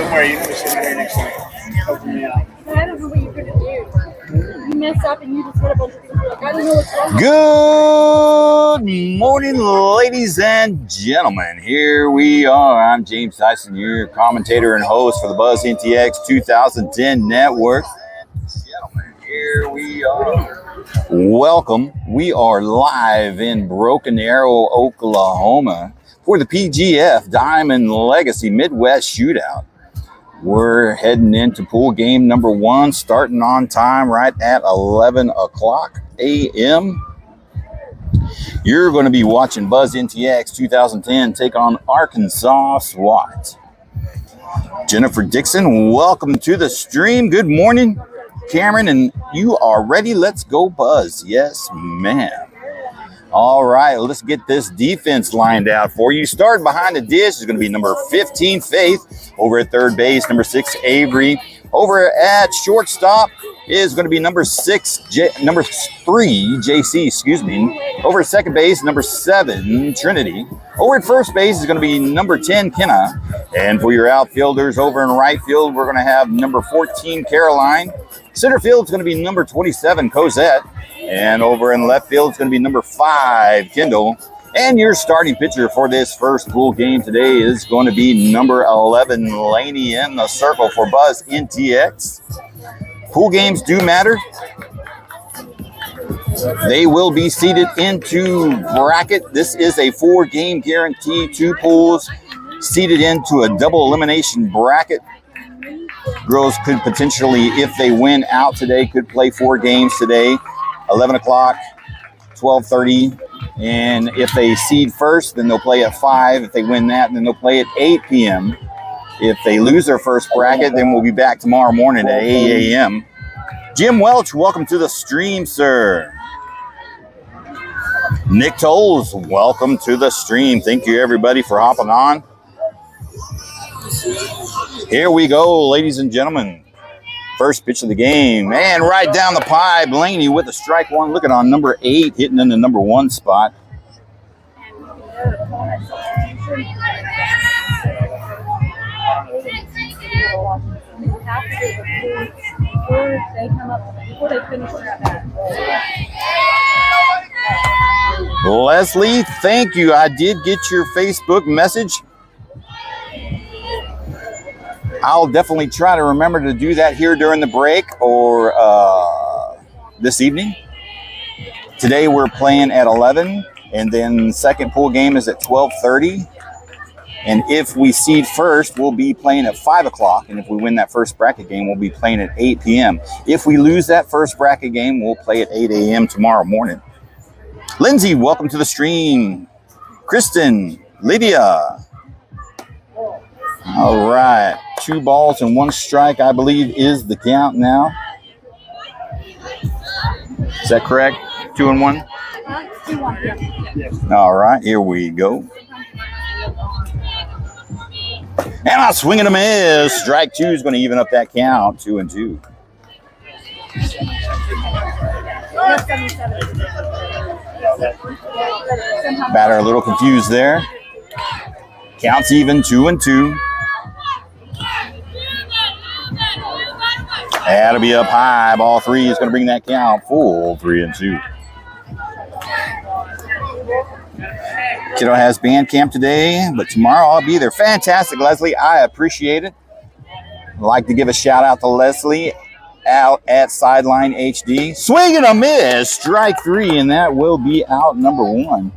somewhere. You never sit right here next to me. Helping me out. I don't know what you're going to do. You mess up and you just hit a bunch of people. Like, I don't know what's wrong. Good morning, ladies and gentlemen. Here we are. I'm James Tyson, your commentator and host for the Buzz NTX 2010 Network. Gentlemen, here we are. Welcome. We are live in Broken Arrow, Oklahoma for the PGF Diamond Legacy Midwest Shootout. We're heading into pool game number 1, starting on time right at 11 o'clock a.m. You're going to be watching Buzz NTX 2010 take on Arkansas Swat. Jennifer Dixon, welcome to the stream. Good morning, Cameron, and you are ready. Let's go, Buzz. Yes, ma'am. All right, let's get this defense lined out for you. Starting behind the dish is going to be number 15, Faith. Over at third base, number 6, Avery. Over at shortstop is going to be number 3, JC, Over at second base, number 7, Trinity. Over at first base is going to be number 10, Kenna. And for your outfielders over in right field, we're going to have number 14, Caroline. Center field is going to be number 27, Cosette. And over in left field is going to be number 5, Kendall. And your starting pitcher for this first pool game today is going to be number 11, Laney, in the circle for Buzz NTX. Pool games do matter. They will be seated into bracket. This is a 4-game guarantee, 2 pools seated into a double elimination bracket. Girls could potentially, if they win out today, could play 4 games today. 11 o'clock, 12:30, and if they seed first, then they'll play at 5. If they win that, then they'll play at 8 p.m. If they lose their first bracket, then we'll be back tomorrow morning at 8 a.m. Jim Welch, welcome to the stream, sir. Nick Tolles, welcome to the stream. Thank you, everybody, for hopping on. Here we go, ladies and gentlemen. First pitch of the game, and right down the pipe, Blaney with a strike one. Looking on number 8, hitting in the number 1 spot. Leslie, thank you. I did get your Facebook message. I'll definitely try to remember to do that here during the break or this evening. Today we're playing at 11, and then second pool game is at 12:30. And if we seed first, we'll be playing at 5 o'clock. And if we win that first bracket game, we'll be playing at 8 p.m. If we lose that first bracket game, we'll play at 8 a.m. tomorrow morning. Lindsay, welcome to the stream. Kristen, Lydia. All right, 2 balls and 1 strike, I believe, is the count now. Is that correct? 2 and 1? 2-1, yeah. All right, here we go. And I swing and a miss. Strike 2 is going to even up that count, 2 and 2. Batter a little confused there. Counts even, 2 and 2. That'll be up high. Ball 3 is going to bring that count full 3 and 2. Kiddo has band camp today, but tomorrow I'll be there. Fantastic, Leslie. I appreciate it. I'd like to give a shout out to Leslie out at Sideline HD. Swing and a miss. Strike 3, and that will be out number 1.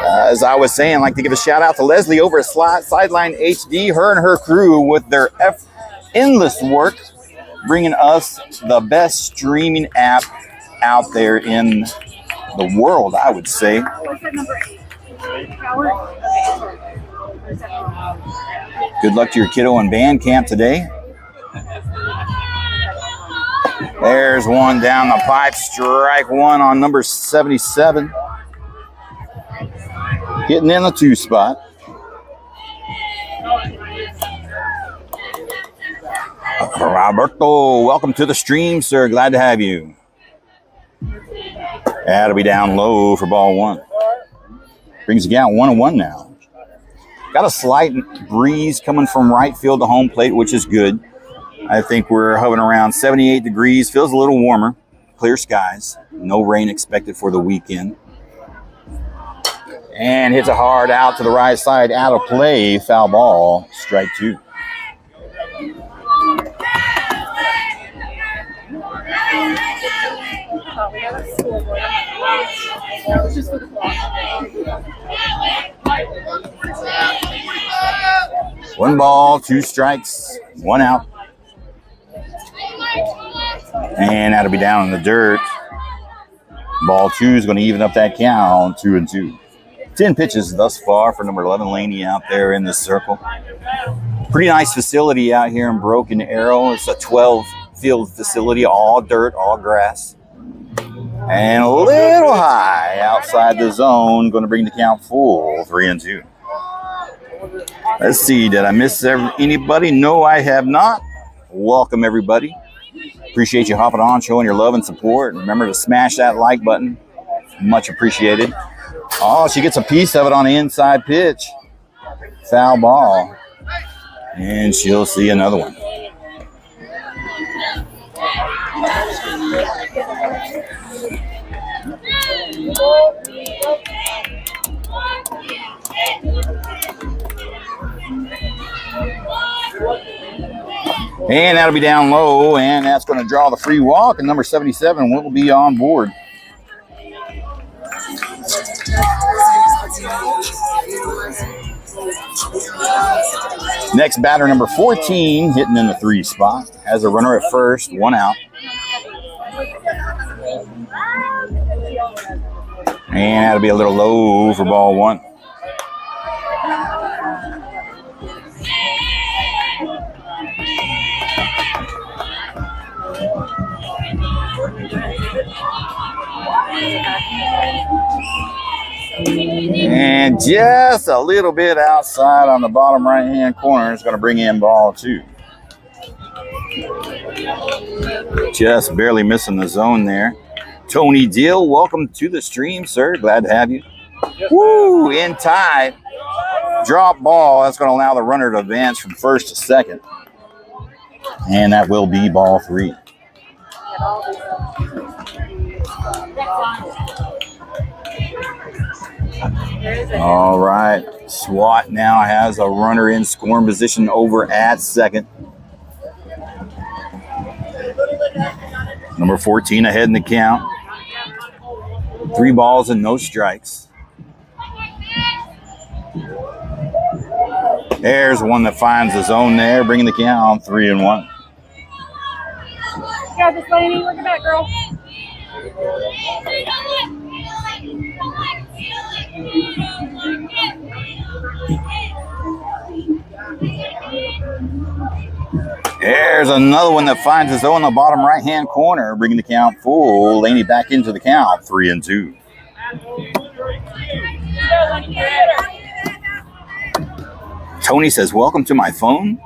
As I was saying, I'd like to give a shout out to Leslie over at Sideline HD. Her and her crew with their endless work, bringing us the best streaming app out there in the world, I would say. Good luck to your kiddo in band camp today. There's one down the pipe. Strike 1 on number 77. Hitting in the 2 spot. Roberto, welcome to the stream, sir. Glad to have you. That'll be down low for ball 1. Brings the count 1-1 now. Got a slight breeze coming from right field to home plate, which is good. I think we're hovering around 78 degrees. Feels a little warmer. Clear skies. No rain expected for the weekend. And hits a hard out to the right side. Out of play. Foul ball. Strike 2. One ball, 2 strikes, 1 out. And that'll be down in the dirt. Ball 2 is going to even up that count, 2-2. 10 pitches thus far for number 11, Laney, out there in the circle. Pretty nice facility out here in Broken Arrow. It's a 12-field facility, all dirt, all grass. And a little high outside the zone, going to bring the count full, 3-2. Let's see, did I miss anybody? No, I have not. Welcome, everybody. Appreciate you hopping on, showing your love and support. Remember to smash that like button. Much appreciated. Oh, she gets a piece of it on the inside pitch. Foul ball. And she'll see another one. And that'll be down low, and that's going to draw the free walk, and number 77 will be on board. Next batter, number 14, hitting in the 3 spot. Has a runner at first, 1 out. And that'll be a little low for ball 1. And just a little bit outside on the bottom right-hand corner is going to bring in ball 2. Just barely missing the zone there. Tony Deal, welcome to the stream, sir. Glad to have you. Woo, in tie. Drop ball. That's going to allow the runner to advance from first to second. And that will be ball 3. All right. Swat now has a runner in scoring position over at second. Number 14 ahead in the count. 3 balls and no strikes. There's one that finds the zone there, bringing the count 3-1. You got this, Laney. Look at that, girl. There's another one that finds his zone in the bottom right-hand corner, bringing the count full. Laney back into the count, 3-2. Tony says, welcome to my phone.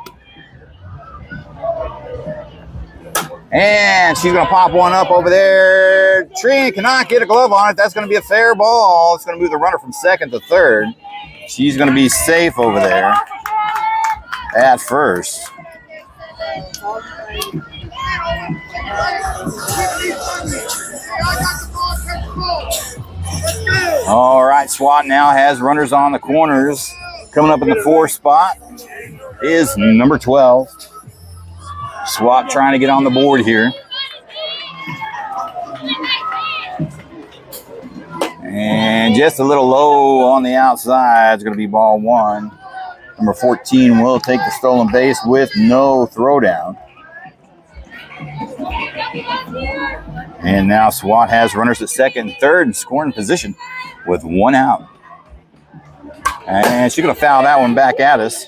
And she's going to pop one up over there. Trina cannot get a glove on it. That's going to be a fair ball. It's going to move the runner from second to third. She's going to be safe over there at first. All right, Swat now has runners on the corners. Coming up in the 4 spot is number 12. Swat trying to get on the board here. And just a little low on the outside. It's going to be ball 1. Number 14 will take the stolen base with no throwdown. And now Swat has runners at second and third in scoring position with 1 out. And she's going to foul that one back at us.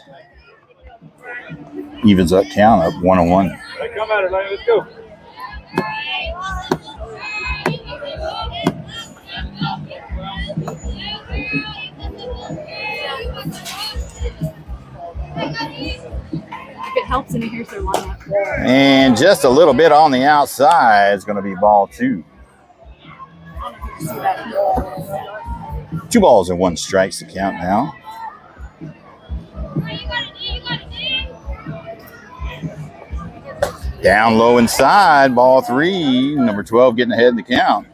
Evens up count up 1-1. Hey, come at it, Laney. Let's go. If it helps and it hears their lineup. And just a little bit on the outside is going to be ball 2. 2 balls and 1 strikes to count now. Down low inside, ball 3. Number 12 getting ahead in the count.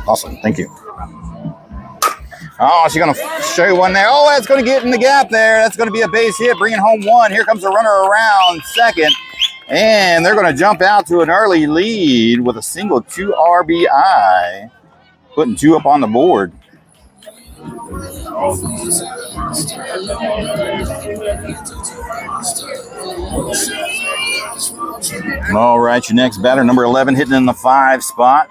Awesome, thank you. Oh, she's going to show you one there. Oh, that's going to get in the gap there. That's going to be a base hit, bringing home 1. Here comes the runner around second. And they're going to jump out to an early lead with a single 2 RBI, putting 2 up on the board. All right, your next batter, number 11, hitting in the 5 spot.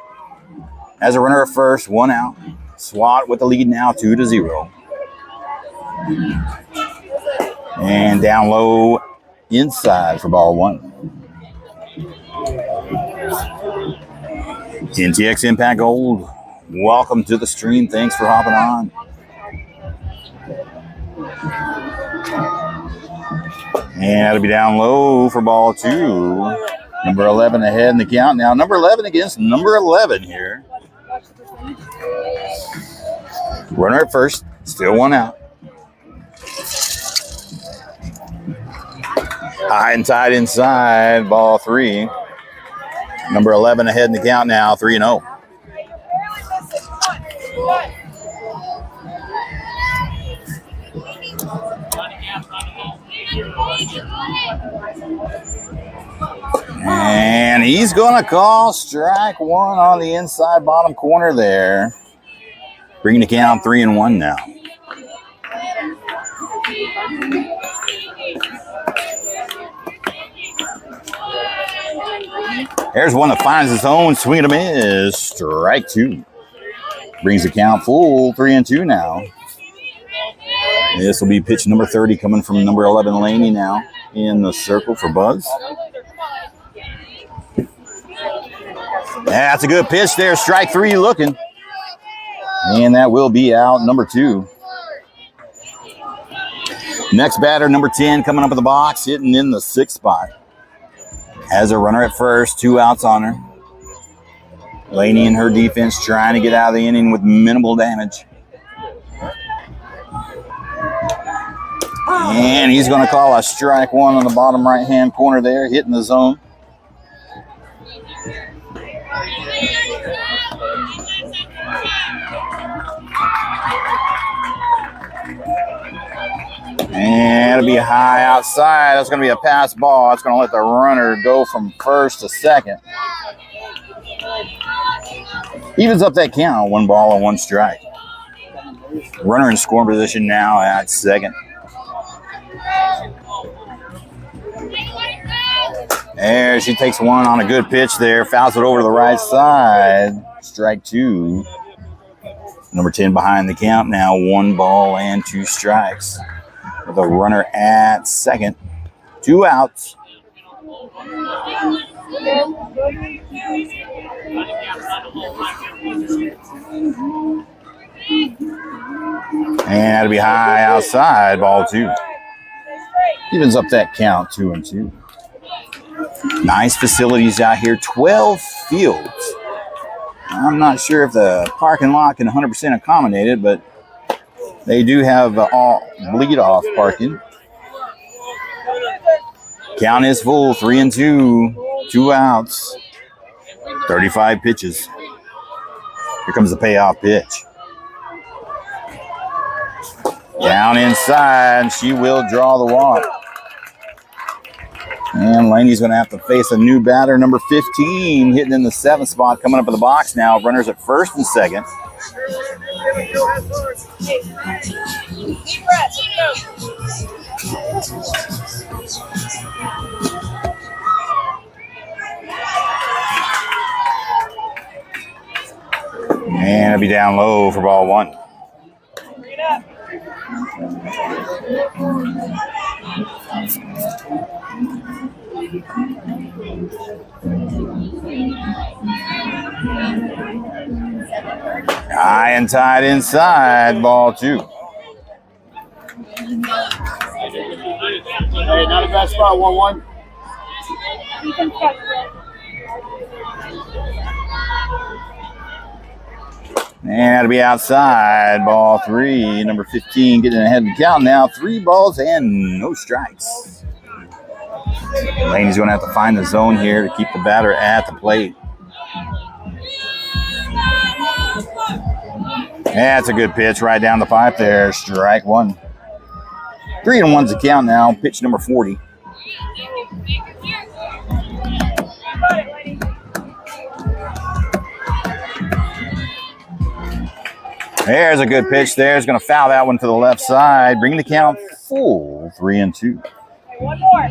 Has a runner at first, 1 out. Swat with the lead now, 2-0. And down low inside for ball 1. NTX Impact Gold, welcome to the stream. Thanks for hopping on. And that'll be down low for ball 2. Number 11 ahead in the count now. Number 11 against number 11 here. Runner at first, still 1 out. High and tight inside, ball 3. Number 11 ahead in the count now, 3-0. And he's going to call strike 1 on the inside bottom corner there. Bringing the count 3-1 now. There's one that finds its own. Swing and a miss. Strike 2. Brings the count full 3-2 now. This will be pitch number 30 coming from number 11 Laney now in the circle for Buzz. That's a good pitch there. Strike 3 looking. And that will be out number 2. Next batter, number 10, coming up in the box, hitting in the 6th spot. Has a runner at first, 2 outs on her. Laney and her defense trying to get out of the inning with minimal damage. And he's going to call a strike 1 on the bottom right-hand corner there, hitting the zone. And it'll be high outside. That's going to be a pass ball. That's going to let the runner go from first to second. Evens up that count, 1 ball and 1 strike. Runner in scoring position now at second. There, she takes 1 on a good pitch there. Fouls it over to the right side. Strike 2. Number 10 behind the count now. 1 ball and 2 strikes. With a runner at second. 2 outs. And that'll be high outside, ball 2. Evens up that count, 2-2. Nice facilities out here, 12 fields. I'm not sure if the parking lot can 100% accommodate it, but they do have all bleed-off parking. Count is full, 3-2, 2 outs, 35 pitches. Here comes the payoff pitch. Down inside, she will draw the walk. And Laney's going to have to face a new batter, number 15, hitting in the 7th spot, coming up in the box now. Runners at first and second. And it'll be down low for ball 1. High and tight inside, ball 2. Hey, not a bad spot, 1-1. And that'll be outside. Ball 3. Number 15 getting ahead of the count now. 3 balls and no strikes. Laney's going to have to find the zone here to keep the batter at the plate. That's a good pitch right down the pipe there. Strike 1. 3-1's the count now. Pitch number 40. There's a good pitch there. He's going to foul that one to the left side. Bringing the count full 3-2. One more.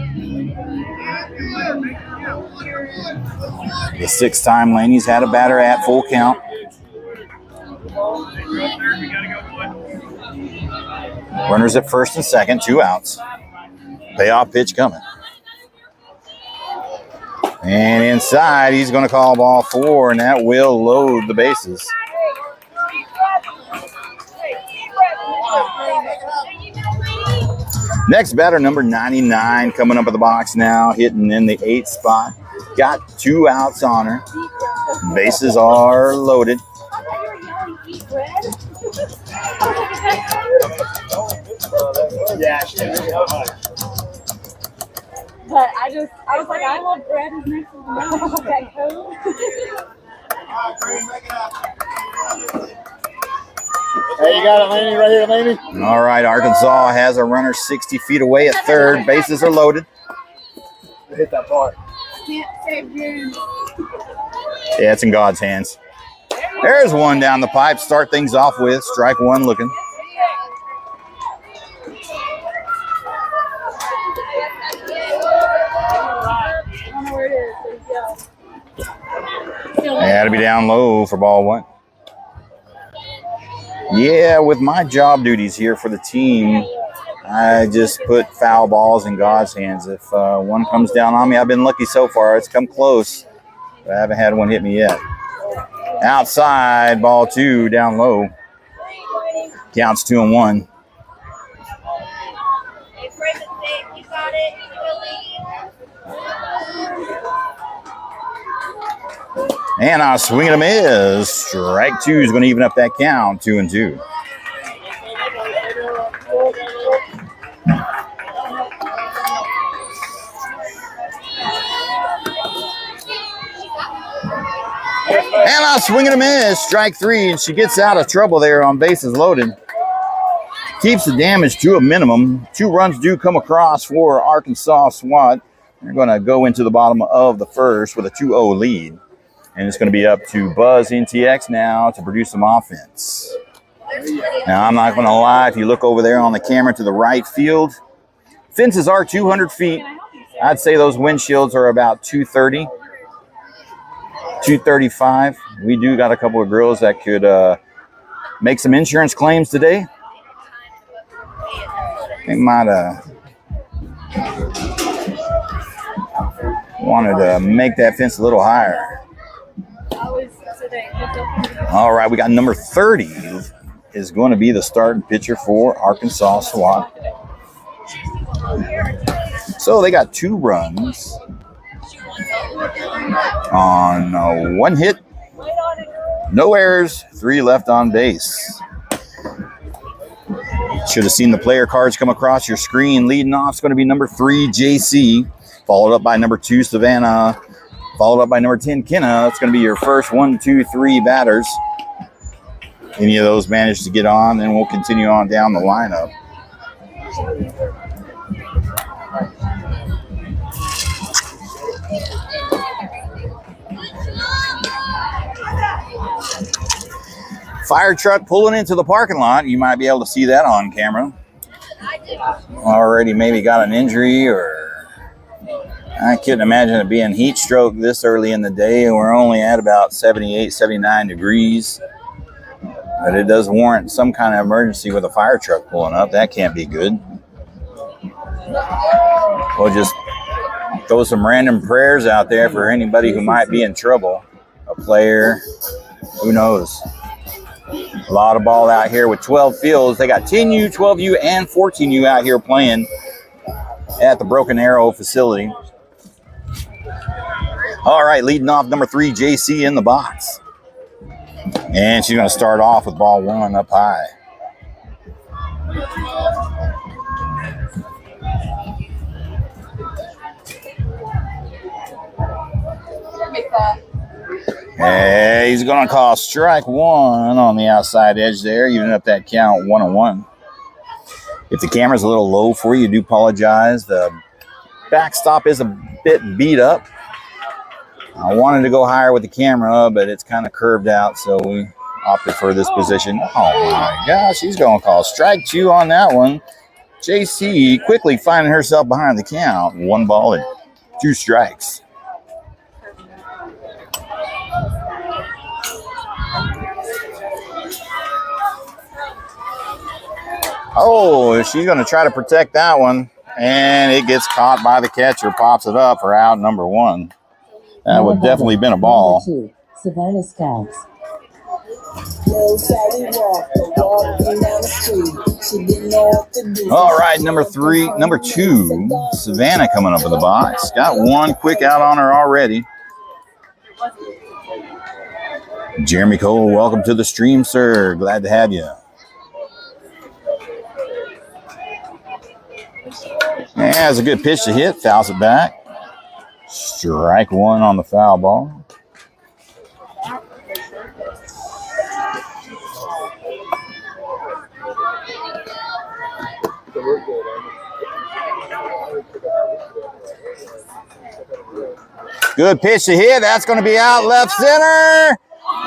The 6th time Laney's had a batter at full count. Runners at first and second, 2 outs. Payoff pitch coming. And inside, he's going to call ball 4, and that will load the bases. Next batter, number 99, coming up at the box now, hitting in the 8th spot. Got 2 outs on her. Bases are loaded. Yeah, But I was like, I love bread as next to that code. Hey, you got it, Laney, right here, Laney. All right, Arkansas has a runner 60 feet away at third. Bases are loaded. Hit that part. Can't save June. Yeah, it's in God's hands. There's one down the pipe. Start things off with strike 1 looking. That'll be down low for ball 1. Yeah, with my job duties here for the team, I just put foul balls in God's hands. If one comes down on me, I've been lucky so far. It's come close, but I haven't had one hit me yet. Outside, ball 2, down low. Counts 2-1. And a swing and a miss. Strike 2 is going to even up that count, 2-2. And a swing and a miss. Strike 3, and she gets out of trouble there on bases loaded. Keeps the damage to a minimum. 2 runs do come across for Arkansas Swat. They're going to go into the bottom of the first with a 2-0 lead. And it's going to be up to Buzz NTX now to produce some offense. Now, I'm not going to lie. If you look over there on the camera to the right field, fences are 200 feet. I'd say those windshields are about 230, 235. We do got a couple of girls that could make some insurance claims today. They might have wanted to make that fence a little higher. All right, we got number 30 is going to be the starting pitcher for Arkansas Swat. So they got 2 runs on 1 hit, no errors, 3 left on base. Should have seen the player cards come across your screen. Leading off is going to be number 3, JC, followed up by number 2, Savannah, followed up by number 10, Kenna. It's going to be your first 1, 2, 3 batters. Any of those manage to get on, then we'll continue on down the lineup. Fire truck pulling into the parking lot. You might be able to see that on camera. Already maybe got an injury, or I couldn't imagine it being heat stroke this early in the day. We're only at about 78, 79 degrees. But it does warrant some kind of emergency with a fire truck pulling up. That can't be good. We'll just throw some random prayers out there for anybody who might be in trouble. A player, who knows. A lot of ball out here with 12 fields. They got 10U, 12U, and 14U out here playing at the Broken Arrow facility. All right, leading off number 3, JC in the box. And she's going to start off with ball one up high. Hey, he's going to call strike one on the outside edge there, even up that count 1-1. If the camera's a little low for you, do apologize. The backstop is a bit beat up. I wanted to go higher with the camera, but it's kind of curved out, so we opted for this position. Oh my gosh, he's going to call strike two on that one. JC quickly finding herself behind the count. 1 ball and 2 strikes. Oh, she's going to try to protect that one, and it gets caught by the catcher, pops it up for out number 1. That would definitely been a ball. Number 2, Savannah Scouts. All right, number 2, Savannah coming up in the box. Got 1 quick out on her already. Jeremy Cole, welcome to the stream, sir. Glad to have you. Yeah, it's a good pitch to hit. Fouls it back. Strike 1 on the foul ball. Good pitch to hit. That's going to be out left center.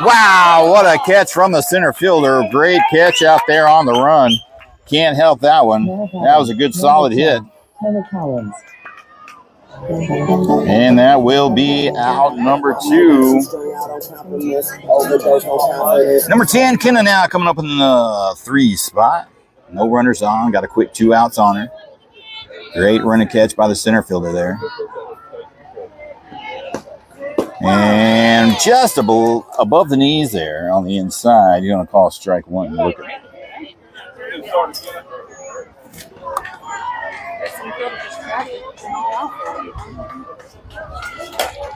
Wow, what a catch from the center fielder. Great catch out there on the run. Can't help that one. That was a good solid hit. And that will be out number 2. Number 10, Kenna now coming up in the 3 spot. No runners on. Got a quick 2 outs on her. Great run and catch by the center fielder there. And just above the knees there on the inside, you're going to call strike 1. Look at it.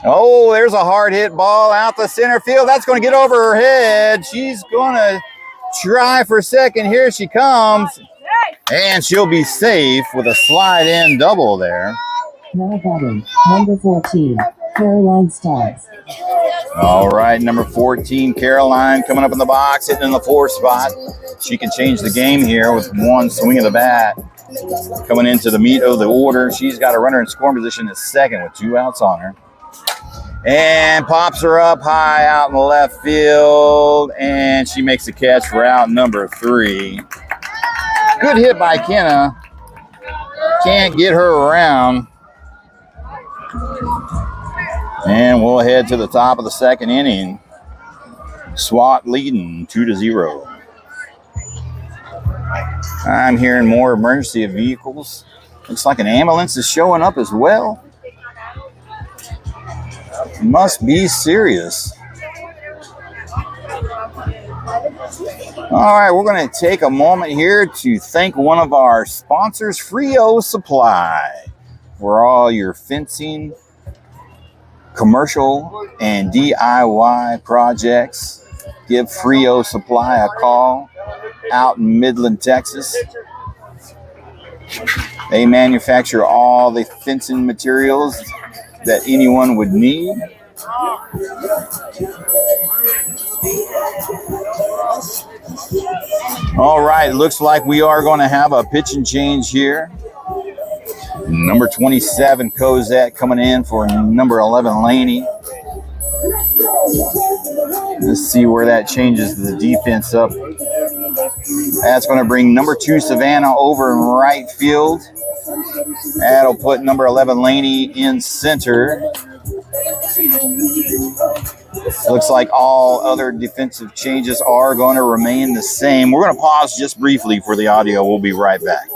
Oh, there's a hard hit ball out the center field. That's going to get over her head. She's going to try for second. Here she comes. And she'll be safe with a slide in double there. Now batting, number 14, Caroline Staggs. All right, number 14, Caroline coming up in the box, hitting in the 4 spot. She can change the game here with 1 swing of the bat. Coming into the meat of the order, she's got a runner in scoring position at second with 2 outs on her. And pops her up high out in the left field, and she makes the catch for out number 3. Good hit by Kenna. Can't get her around. And we'll head to the top of the second inning. Swat leading 2-0. I'm hearing more emergency vehicles. Looks like an ambulance is showing up as well. Must be serious. All right, we're going to take a moment here to thank one of our sponsors, Frio Supply, for all your fencing, commercial, and DIY projects. Give Frio Supply a call out in Midland, Texas. They manufacture all the fencing materials that anyone would need. All right, looks like we are going to have a pitch and change here. Number 27, Cosette, coming in for number 11, Laney. Let's see where that changes the defense up. That's going to bring number 2, Savannah, over in right field. That'll put number 11, Laney, in center. Looks like all other defensive changes are going to remain the same. We're going to pause just briefly for the audio. We'll be right back.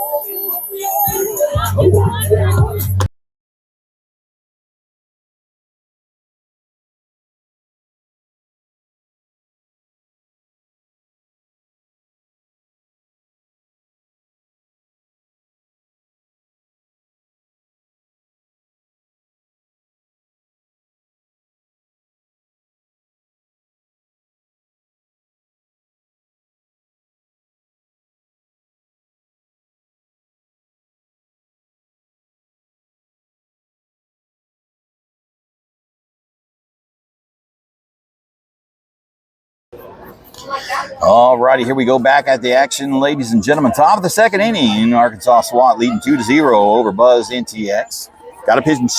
All righty, here we go back at the action, ladies and gentlemen. Top of the second inning, Arkansas SWAT leading 2-0 over Buzz NTX. Got a pitch and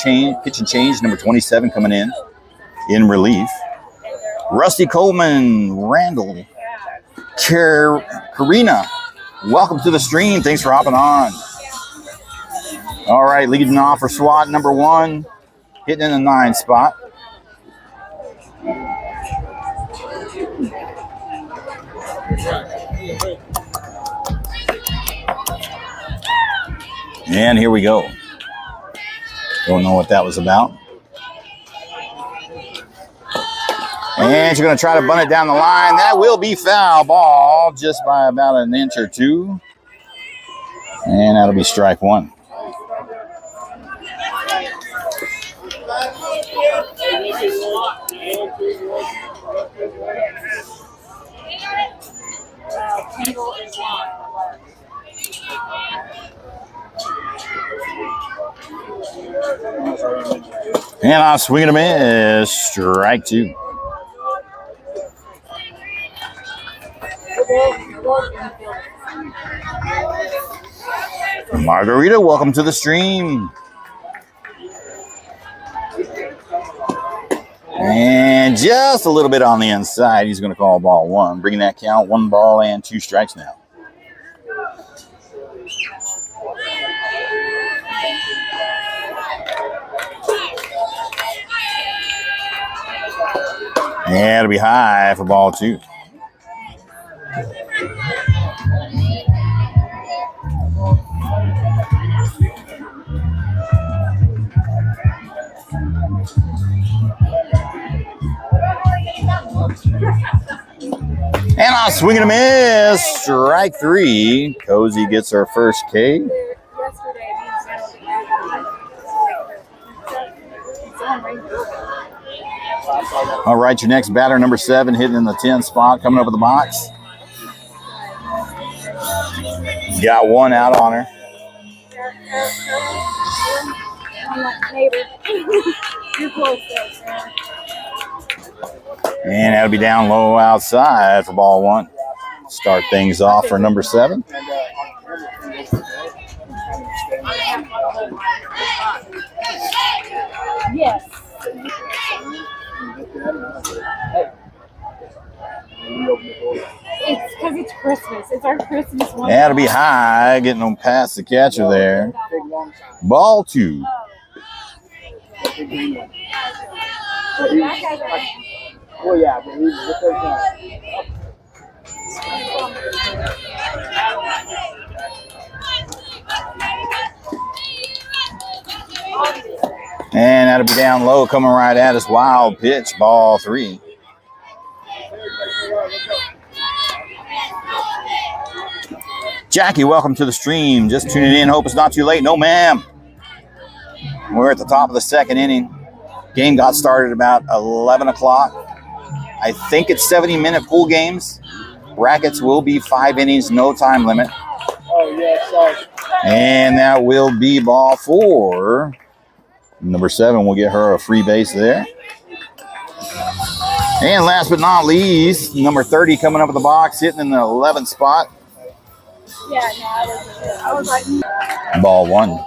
change, number 27 coming in relief. Rusty Coleman, Randall, Karina, welcome to the stream. Thanks for hopping on. All right, leading off for SWAT, number 1, hitting in the 9 spot. And here we go. Don't know what that was about. And she's going to try to bunt it down the line. That will be foul ball just by about an inch or two. And that'll be strike 1. And I'm swinging a miss. Strike 2. Margarita, welcome to the stream. And just a little bit on the inside. He's going to call ball 1, bringing that count 1 ball and 2 strikes now. And it'll be high for ball 2. And I'll swing and a miss. Strike 3. Cozy gets her first K. All right, your next batter, number 7, hitting in the 10 spot, coming up with the box. Got 1 out on her. And that'll be down low outside for ball 1. Start things off for number 7. Yes. It's because it's Christmas. It's our Christmas one. That'll be high, getting them past the catcher there. Ball 2. Oh, yeah, but he's and that'll be down low, coming right at us. Wild pitch, ball 3. Jackie, welcome to the stream. Just tuning in. Hope it's not too late. No, ma'am. We're at the top of the second inning. Game got started about 11 o'clock. I think it's 70-minute pool games. Brackets will be 5 innings, no time limit. Oh, yeah, sorry. And that will be ball 4. Number 7 will get her a free base there. And last but not least, number 30 coming up in the box, hitting in the 11th spot. Yeah, no, I was like, Ball 1.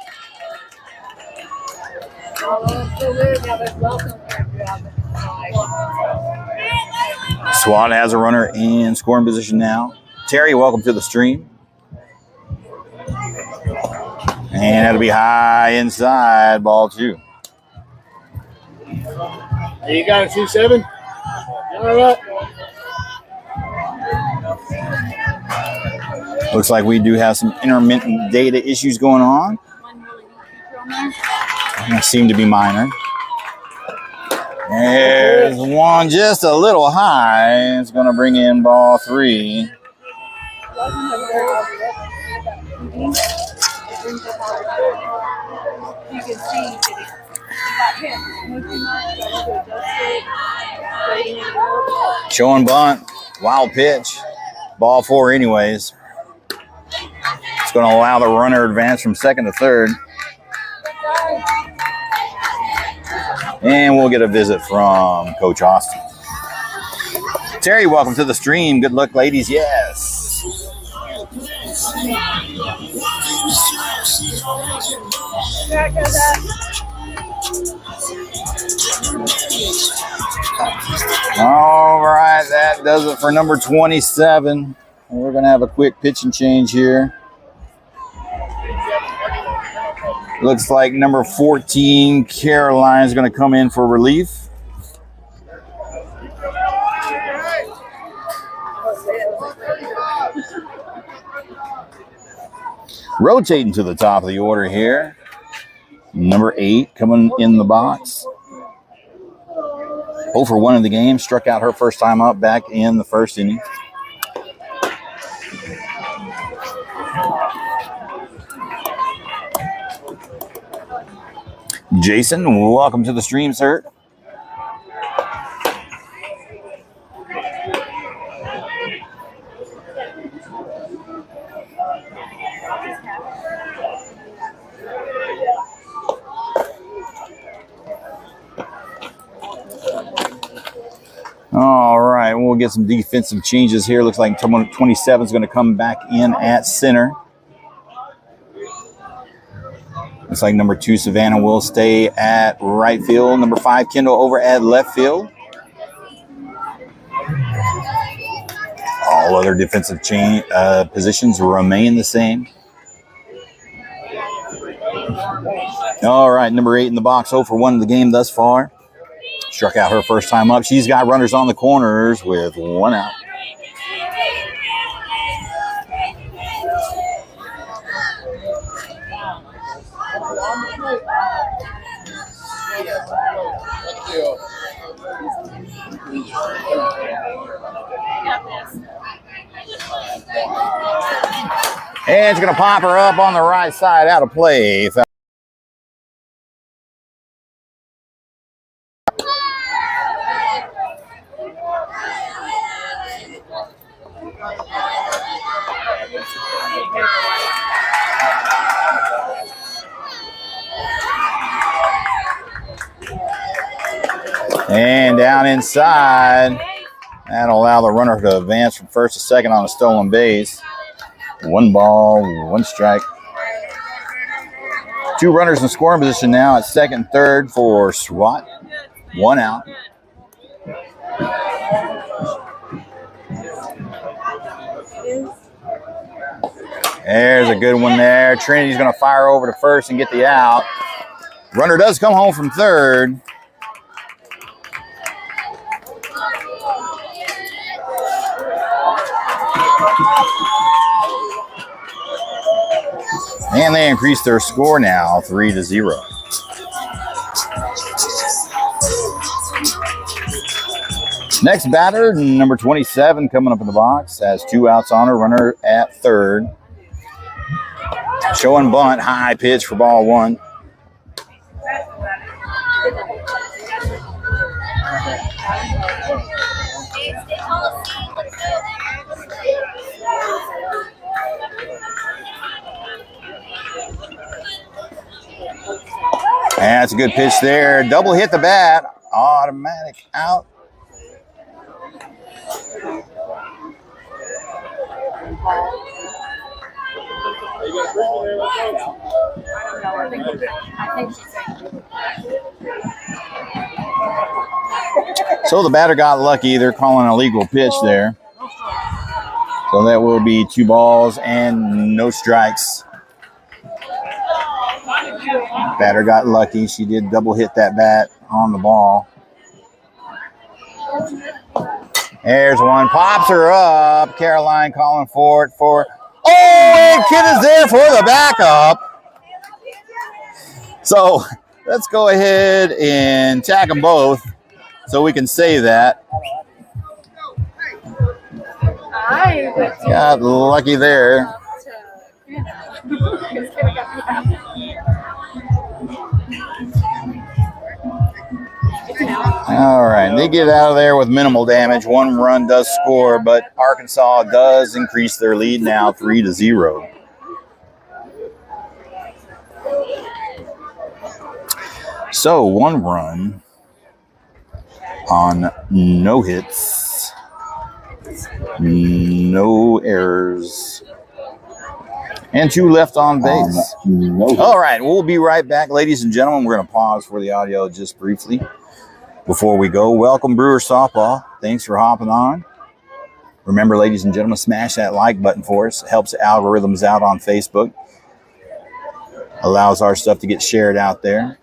SWAT has a runner in scoring position now. Terry, welcome to the stream. And that'll be high inside, ball 2. Hey, you got a 2-7? All right. Looks like we do have some intermittent data issues going on. They seem to be minor. There's one just a little high. It's going to bring in ball 3. Showing bunt. Wild pitch. Ball 4 anyways. It's going to allow the runner to advance from second to third. And we'll get a visit from Coach Austin. Terry, welcome to the stream. Good luck, ladies. Yes. All right, that does it for number 27. We're going to have a quick pitch and change here. Looks like number 14, Caroline, is going to come in for relief. Rotating to the top of the order here. Number 8 coming in the box. 0 for 1 in the game. Struck out her first time up back in the first inning. Jason, welcome to the stream, sir. All right, we'll get some defensive changes here. Looks like 27 is going to come back in at center. Looks like number 2, Savannah, will stay at right field. Number 5, Kendall, over at left field. All other defensive positions remain the same. All right, number 8 in the box, 0 for 1 in the game thus far. Struck out her first time up. She's got runners on the corners with 1 out. And it's going to pop her up on the right side, out of play. And down inside, that'll allow the runner to advance from first to second on a stolen base. 1 ball, 1 strike. 2 runners in scoring position now at second and third for Swat. 1 out. There's a good one there. Trinity's going to fire over to first and get the out. Runner does come home from third. And they increase their score now 3-0. Next batter, number 27, coming up in the box, has 2 outs on her, runner at third. Showing bunt, high pitch for ball 1. That's a good pitch there. Double hit the bat. Automatic out. So the batter got lucky. They're calling a legal pitch there. So that will be 2 balls and no strikes. Batter got lucky. She did double hit that bat on the ball. There's one. Pops her up. Caroline calling for it for... Oh, and Kid is there for the backup. So let's go ahead and tag them both so we can say that. Got lucky there. All right, they get out of there with minimal damage. 1 run does score, but Arkansas does increase their lead now 3-0. So 1 run on no hits. No errors. And 2 left on base. All right, we'll be right back, ladies and gentlemen. We're going to pause for the audio just briefly before we go. Welcome, Brewer Softball. Thanks for hopping on. Remember, ladies and gentlemen, smash that like button for us. It helps algorithms out on Facebook. Allows our stuff to get shared out there.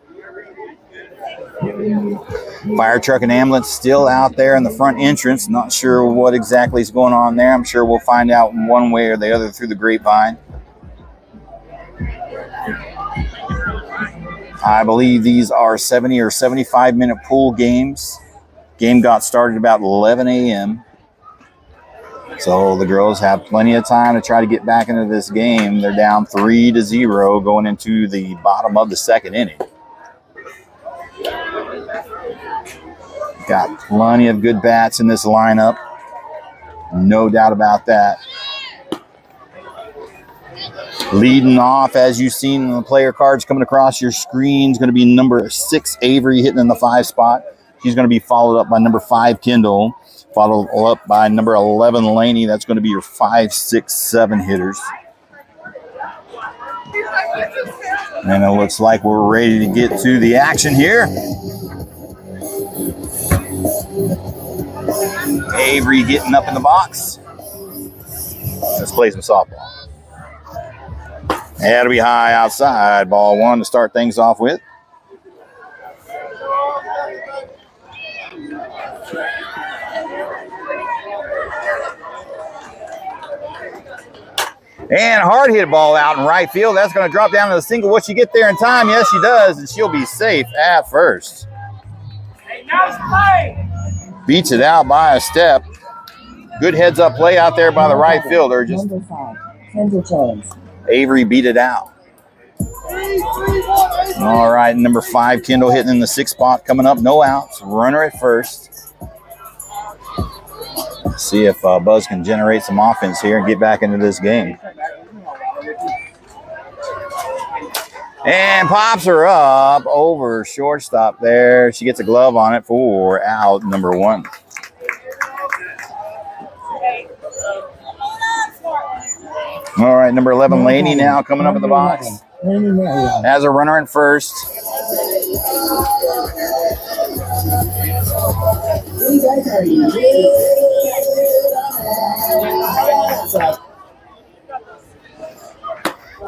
Fire truck and ambulance still out there in the front entrance. Not sure what exactly is going on there. I'm sure we'll find out in one way or the other through the grapevine. I believe these are 70 or 75-minute pool games. Game got started about 11 a.m. So the girls have plenty of time to try to get back into this game. They're down 3-0 going into the bottom of the second inning. Got plenty of good bats in this lineup. No doubt about that. Leading off, as you've seen in the player cards coming across your screen, is going to be number 6, Avery, hitting in the 5 spot. She's going to be followed up by number 5, Kendall. Followed up by number 11, Laney. That's going to be your 5, 6, 7 hitters. And it looks like we're ready to get to the action here. Avery getting up in the box. Let's play some softball. That'll be high outside. Ball 1 to start things off with. And hard hit ball out in right field. That's going to drop down to the single. Will she get there in time? Yes, she does, and she'll be safe at first. Hey, nice play. Beats it out by a step. Good heads-up play out there by the right fielder. Just Number 5, Kendall Jones. Avery beat it out. All right, number 5, Kendall hitting in the 6th spot. Coming up, no outs. Runner at first. See if Buzz can generate some offense here and get back into this game. And pops her up over shortstop there. She gets a glove on it for out number 1. All right, number 11, Laney now coming up in the box. Has a runner in first.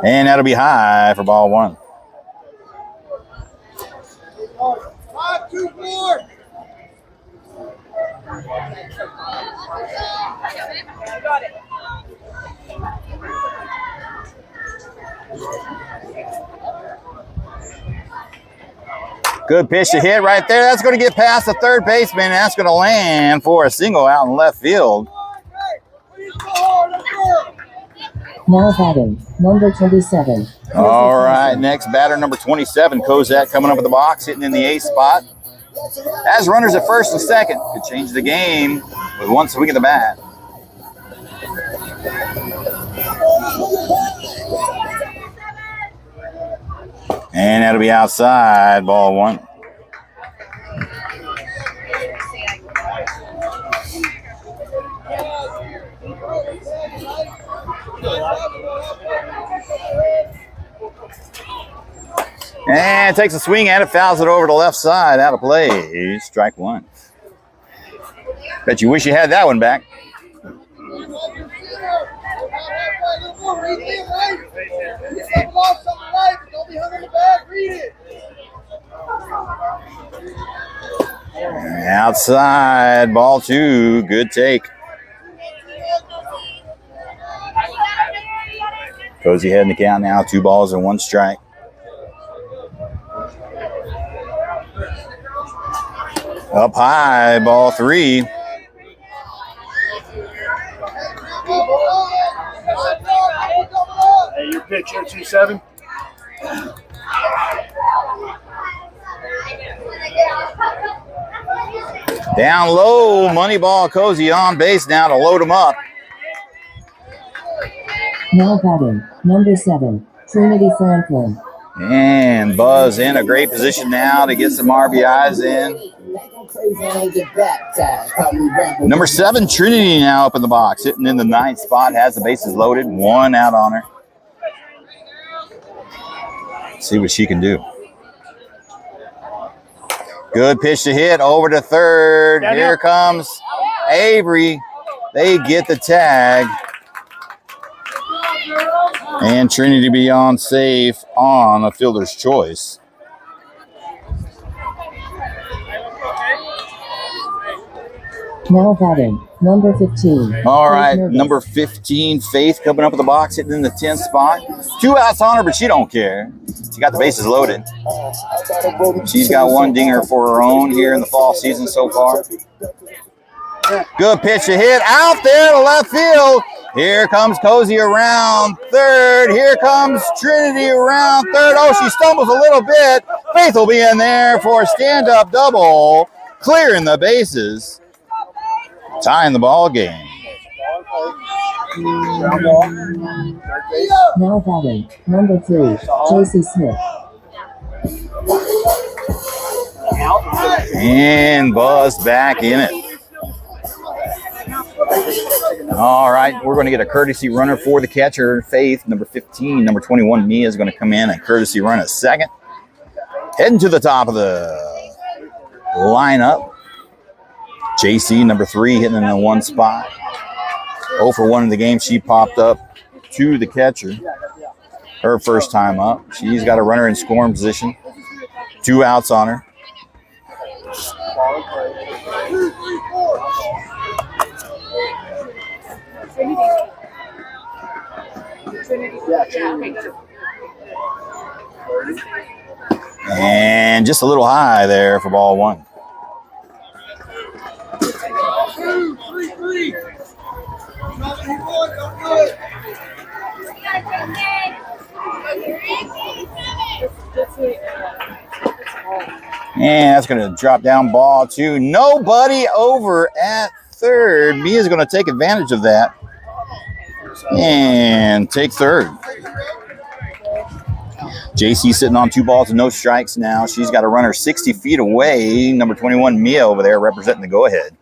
And that'll be high for ball 1. 5-2-4. Got it. Good pitch to hit right there. That's going to get past the third baseman. And that's going to land for a single out in left field. Now batting, number 27. All right, next batter, number 27, Kozak coming up with the box, hitting in the 8th spot. Has runners at first and second. Could change the game with 1 swing of the bat. And that'll be outside, ball 1. And takes a swing at it, fouls it over to the left side, out of play. Strike 1. Bet you wish you had that one back. Outside, ball 2. Good take. Cozy heading the count now. 2 balls and 1 strike. Up high, ball 3. Hey, your pitch here, 2-7. Down low, money ball. Cozy on base now to load him up. Now batting, number 7, Trinity Franklin. And Buzz in a great position now to get some RBIs in. Number 7, Trinity now up in the box, hitting in the 9th spot, has the bases loaded, 1 out on her. See what she can do. Good pitch to hit over to third. Here comes Avery. They get the tag. And Trinity beyond safe on a fielder's choice. Now batting, number 15. All right, number 15, Faith, coming up with the box, hitting in the 10th spot. 2 outs on her, but she don't care. She got the bases loaded. She's got 1 dinger for her own here in the fall season so far. Good pitch to hit out there to left field. Here comes Cozy around third. Here comes Trinity around third. Oh, she stumbles a little bit. Faith will be in there for a stand-up double, clearing the bases, tying the ball game. Now batting, number 3, JC Smith. And Buzz back in it. All right, we're going to get a courtesy runner for the catcher, Faith. Number 15, number 21, Mia is going to come in and courtesy run at second. Heading to the top of the lineup. JC, number 3, hitting in the 1 spot. 0 for 1 in the game. She popped up to the catcher. Her first time up. She's got a runner in scoring position. 2 outs on her. And just a little high there for ball 1. And that's going to drop down ball 2. Nobody over at third. Mia's going to take advantage of that and take third. JC sitting on 2 balls and no strikes now. She's got a runner 60 feet away. Number 21, Mia over there representing the go-ahead.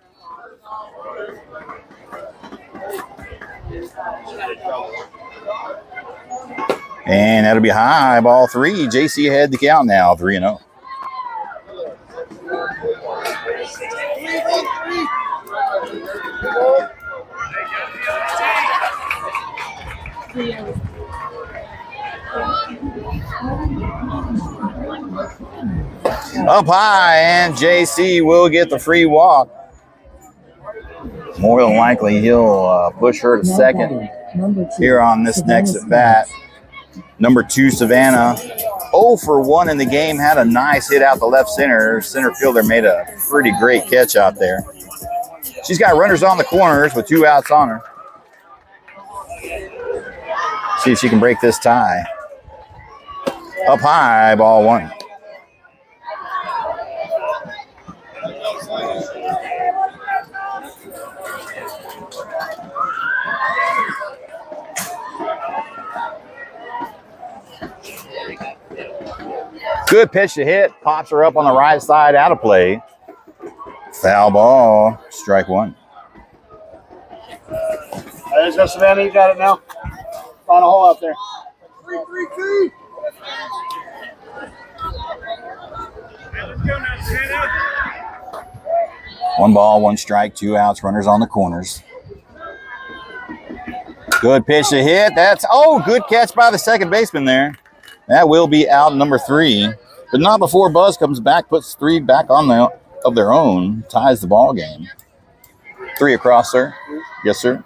And that'll be high, ball 3. JC ahead the count now, 3-0. Up high, and JC will get the free walk. More than likely, he'll push her to second here on this next at bat. Number 2, Savannah, 0 for 1 in the game, had a nice hit out the left center. Center fielder made a pretty great catch out there. She's got runners on the corners with 2 outs on her. See if she can break this tie. Up high, ball 1. Good pitch to hit. Pops her up on the right side, out of play. Foul ball, strike 1. Let's go, Savannah. You got it now. Find a hole out there. 3-3-2. 1 ball, 1 strike, 2 outs, runners on the corners. Good pitch to hit. That's, good catch by the second baseman there. That will be out number 3, but not before Buzz comes back, puts 3 back on of their own, ties the ball game. 3 across, sir. Yes, sir.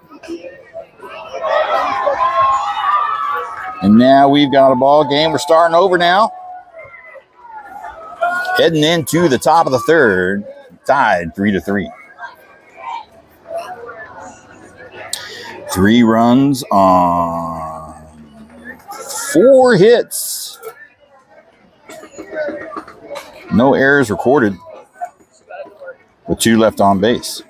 And now we've got a ball game. We're starting over now. Heading into the top of the third, tied 3-3. 3 runs on 4 hits. No errors recorded with 2 left on base.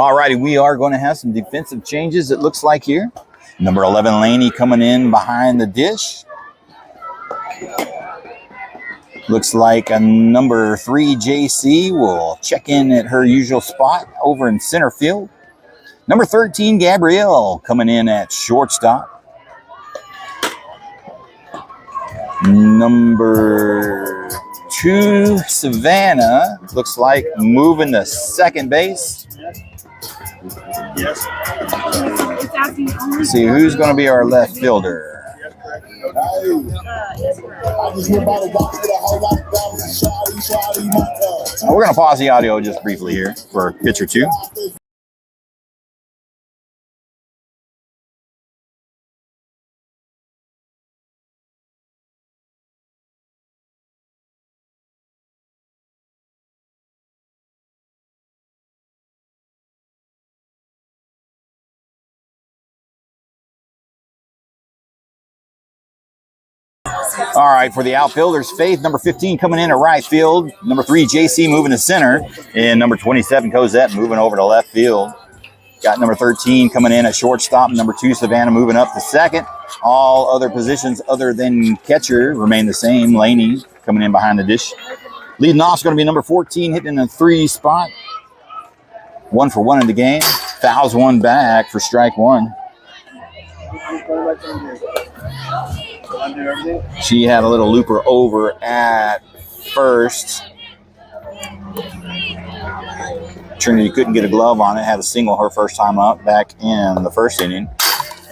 All righty, we are going to have some defensive changes, it looks like here. Number 11, Laney, coming in behind the dish. Looks like a number 3, JC, will check in at her usual spot over in center field. Number 13, Gabrielle, coming in at shortstop. Number 2, Savannah, looks like moving to second base. Yes. It's asking only. Let's see who's going to be our left fielder. We're going to pause the audio just briefly here for pitcher 2. All right, for the outfielders, Faith, number 15, coming in at right field. Number 3, JC, moving to center. And number 27, Cosette, moving over to left field. Got number 13 coming in at shortstop. Number 2, Savannah, moving up to second. All other positions other than catcher remain the same. Laney coming in behind the dish. Leading off is going to be number 14, hitting in the 3 spot. 1 for 1 in the game. Fouls one back for strike 1. She had a little looper over at first. Trinity couldn't get a glove on it. Had a single her first time up back in the first inning.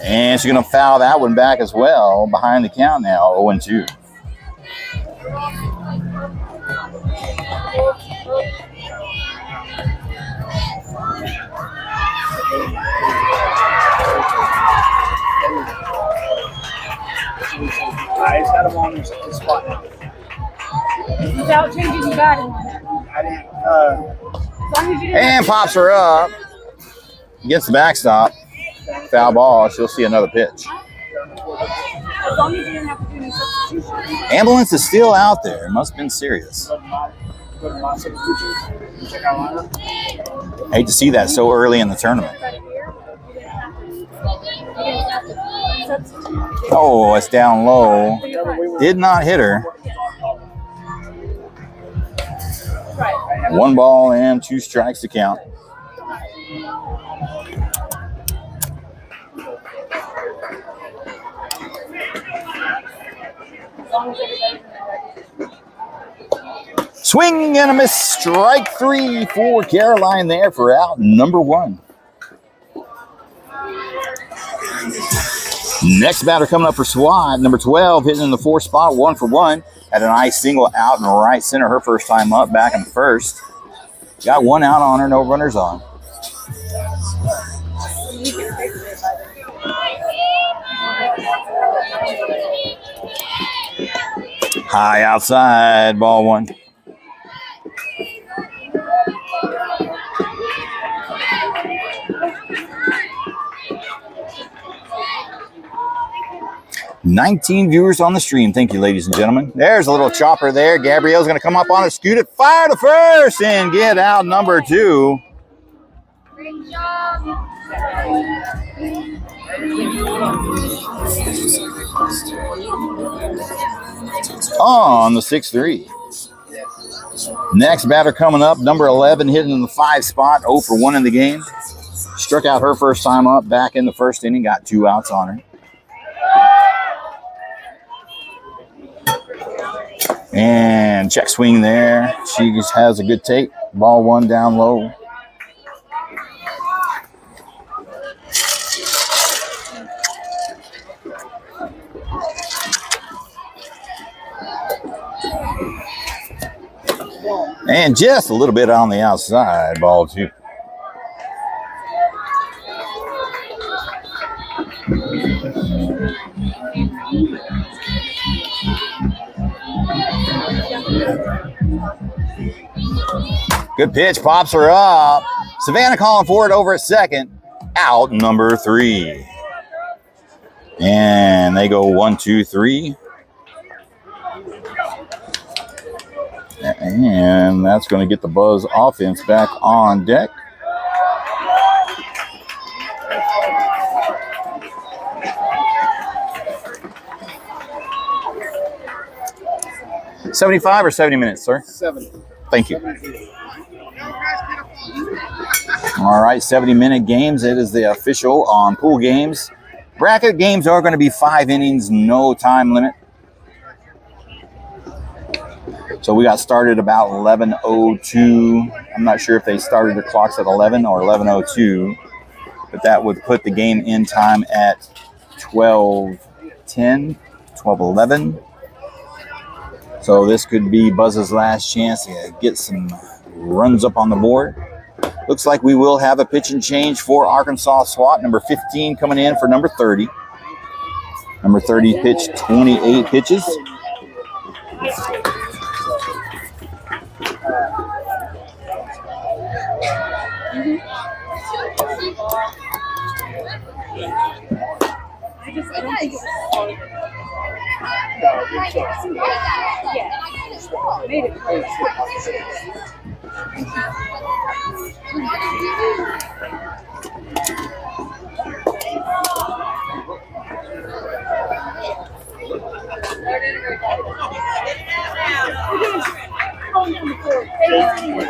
And she's going to foul that one back as well. Behind the count now, 0-2. I just had him on the spot now. Without changing the batting line. I didn't. As long as you didn't And pops her up. Gets the backstop. Foul ball. She'll see another pitch. as long as you didn't have to do any substitution. Ambulance is still out there. Must have been serious. Go to my substitutions. Check out lineup. Hate to see that so early in the tournament. Right here, you didn't have to substitute. Oh, it's down low. Did not hit her. Right. 1 ball and 2 strikes to count. As long as everybody's in the right. Swing and a miss. Strike 3 for Caroline there for out number 1. Next batter coming up for Swat, number 12, hitting in the 4 spot, 1 for 1. Had a nice single out in right center her first time up, back in first. Got 1 out on her, no runners on. High outside, ball 1. $19 viewers on the stream. Thank you, ladies and gentlemen. There's a little chopper there. Gabrielle's going to come up on it, scoot it, fire to first, and get out number 2. Great job. On the 6-3. Next batter coming up, number 11, hitting in the 5 spot, 0 for 1 in the game. Struck out her first time up, back in the first inning, got 2 outs on her. And check swing there. She just has a good take. Ball 1 down low. And just a little bit on the outside, ball 2. Good pitch, pops her up. Savannah calling for it over at second. Out number 3. And they go 1, 2, 3. And that's going to get the Buzz offense back on deck. 75 or 70 minutes, sir? 70. Thank you. All right, 70-minute games. It is the official on pool games. Bracket games are going to be 5 innings, no time limit. So we got started about 11:02. I'm not sure if they started the clocks at 11 or 11:02, but that would put the game in time at 12:10, 12:11. So this could be Buzz's last chance to get some runs up on the board. Looks like we will have a pitch and change for Arkansas SWAT. Number 15 coming in for number 30. Number 30 pitched 28 pitches.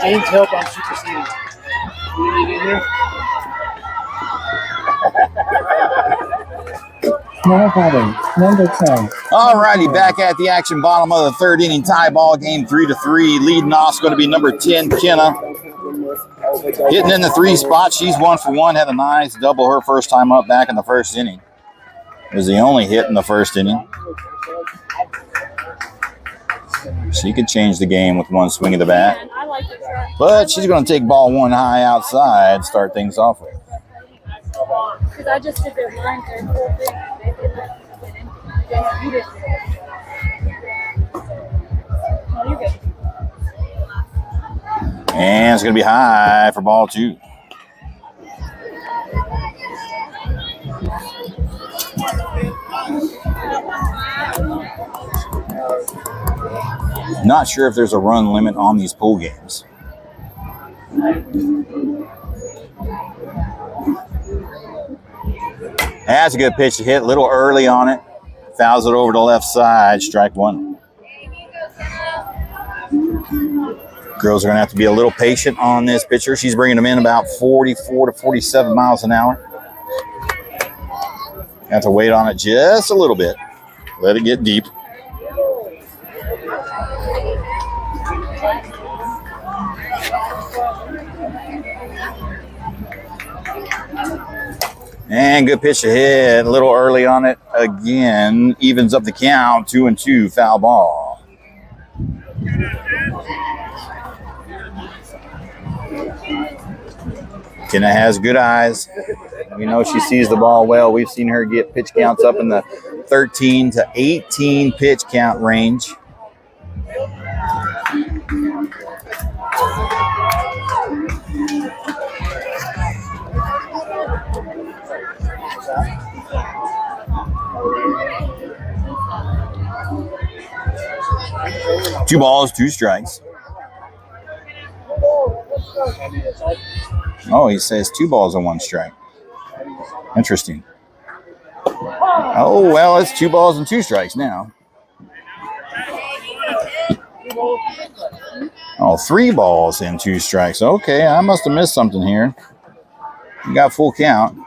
James, help, I'm superseding. You need in here? Now batting, number 10. All righty, back at the action, bottom of the third inning, tie ball game 3-3. Leading off is going to be number 10, Kenna. Hitting in the 3 spot. She's 1 for 1. Had a nice double her first time up back in the first inning. It was the only hit in the first inning. She could change the game with one swing of the bat. But she's going to take ball 1 high outside, start things off with. Because I just did their line for the whole thing. You did. No, you're good. And it's going to be high for ball 2. Not sure if there's a run limit on these pool games. That's a good pitch to hit. A little early on it. Fouls it over to the left side. Strike 1. Girls are going to have to be a little patient on this pitcher. She's bringing them in about 44 to 47 miles an hour. Have to wait on it just a little bit. Let it get deep. And good pitch to hit. A little early on it. Again, evens up the count. 2-2, foul ball. Kenna has good eyes. We know she sees the ball well. We've seen her get pitch counts up in the 13 to 18 pitch count range. Two balls, 2 strikes. Oh, he says 2 balls and 1 strike. Interesting. Oh, well, it's 2 balls and 2 strikes now. Oh, 3 balls and 2 strikes. Okay, I must have missed something here. You got full count.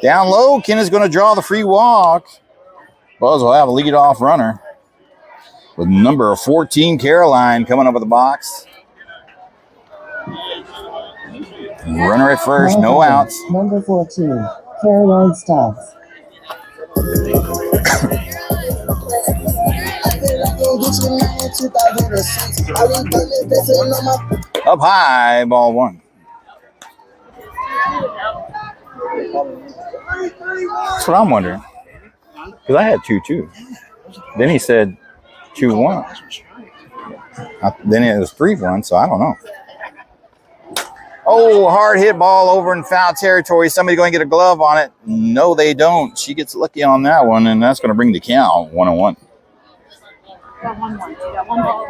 Down low, Kenna's going to draw the free walk. Buzz will have a leadoff runner with number 14, Caroline, coming up with the box. Runner at first, no outs. Number 14, Caroline Stubbs. Up high, ball 1. That's what I'm wondering. Because I had 2-2. Then he said 2-1. Then it was 3-1, so I don't know. Oh, hard hit ball over in foul territory. Somebody going to get a glove on it. No, they don't. She gets lucky on that one, and that's going to bring the count 1-1. Got 1-1. You got 1 ball.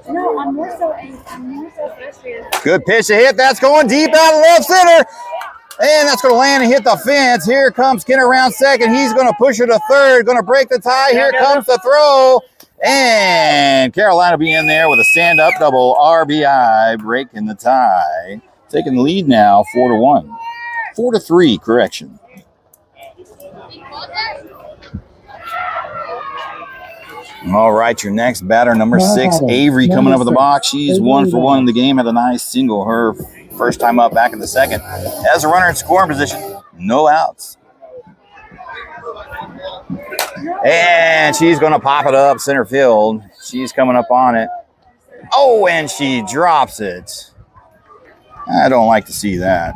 No, I'm more so angry. I'm more so frustrated. Good pitch to hit. That's going deep out of left center. And that's going to land and hit the fence. Here comes Skinner around second. He's going to push her to third. Going to break the tie. Here comes the throw. And Carolina will be in there with a stand-up double RBI, breaking the tie. Taking the lead now, 4-1. 4-3, correction. All right, your next batter, number 6, Avery, coming up with the box. She's 1 for 1 in the game. Had a nice single her first time up back in the second. Has a runner in scoring position. No outs. And she's going to pop it up center field. She's coming up on it. Oh, and she drops it. I don't like to see that.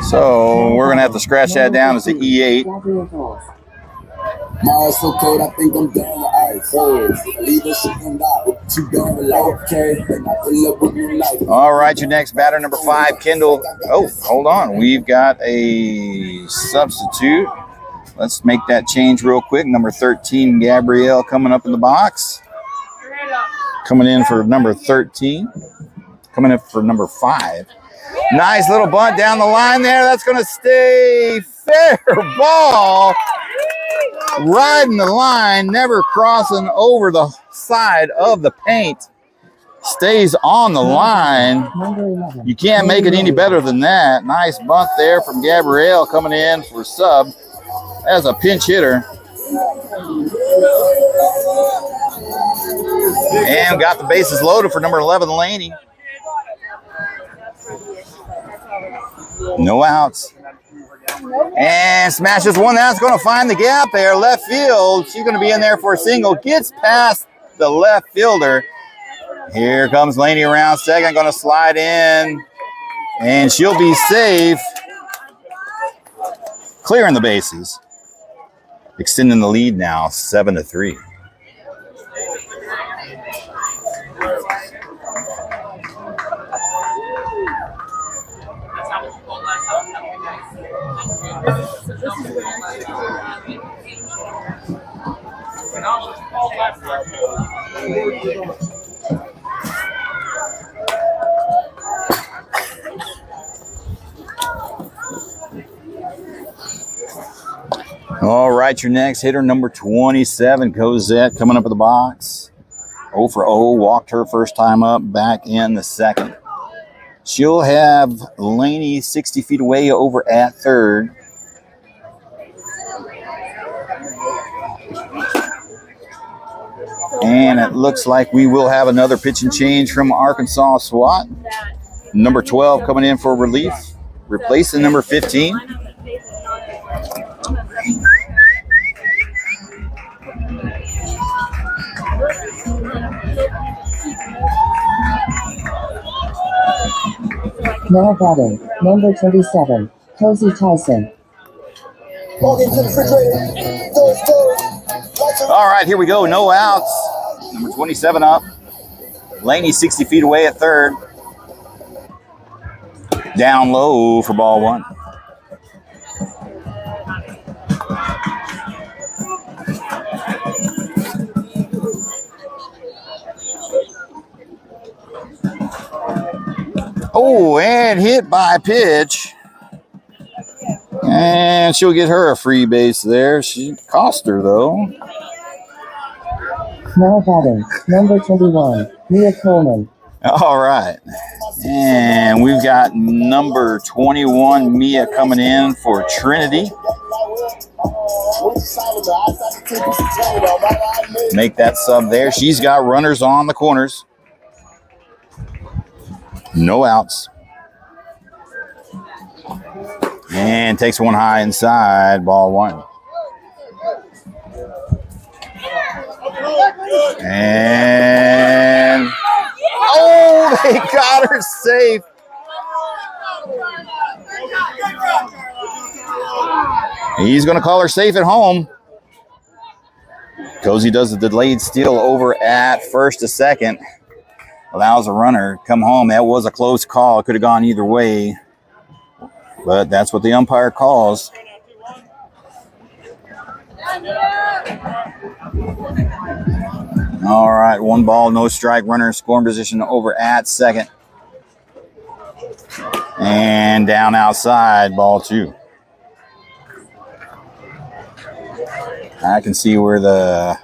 So we're going to have to scratch that down as an E8. My ass so cold, I think I'm down with ice. Leave this shit and die. You down with life, okay? And I pull up with your life. All right, your next batter, number 5, Kendall. Oh, hold on. We've got a substitute. Let's make that change real quick. Number 13, Gabrielle, coming up in the box. Coming in for number 13. Coming in for number 5. Nice little bunt down the line there. That's going to stay. Fair ball. Riding the line, never crossing over the side of the paint. Stays on the line. You can't make it any better than that. Nice bunt there from Gabrielle coming in for sub as a pinch hitter. And got the bases loaded for number 11, Laney. No outs. And smashes one. That's going to find the gap there. Left field. She's going to be in there for a single. Gets past the left fielder. Here comes Laney around second. Going to slide in. And she'll be safe. Clearing the bases. Extending the lead now, 7-3. All right, your next hitter, number 27, Cosette, coming up at the box. 0 for 0, walked her first time up, back in the second. She'll have Laney 60 feet away over at third. And it looks like we will have another pitching change from Arkansas Swat. Number 12 coming in for relief, replacing number 15. Now batting, number 27, Cozy Tyson. All right, here we go. No outs. Number 27 up. Laney 60 feet away at third. Down low for ball one. Oh, and hit by pitch. And she'll get her a free base there. She cost her, though. Now batting, number 21, Mia Coleman. All right. And we've got number 21, Mia, coming in for Trinity. Make that sub there. She's got runners on the corners. No outs. And takes one high inside, ball one. And oh, they got her safe. He's going to call her safe at home. Cozy does the delayed steal over at first to second. Allows a runner to come home. That was a close call. It could have gone either way. But that's what the umpire calls. All right, 1 ball, no strike. Runner in scoring position over at second. And down outside, ball 2. I can see where the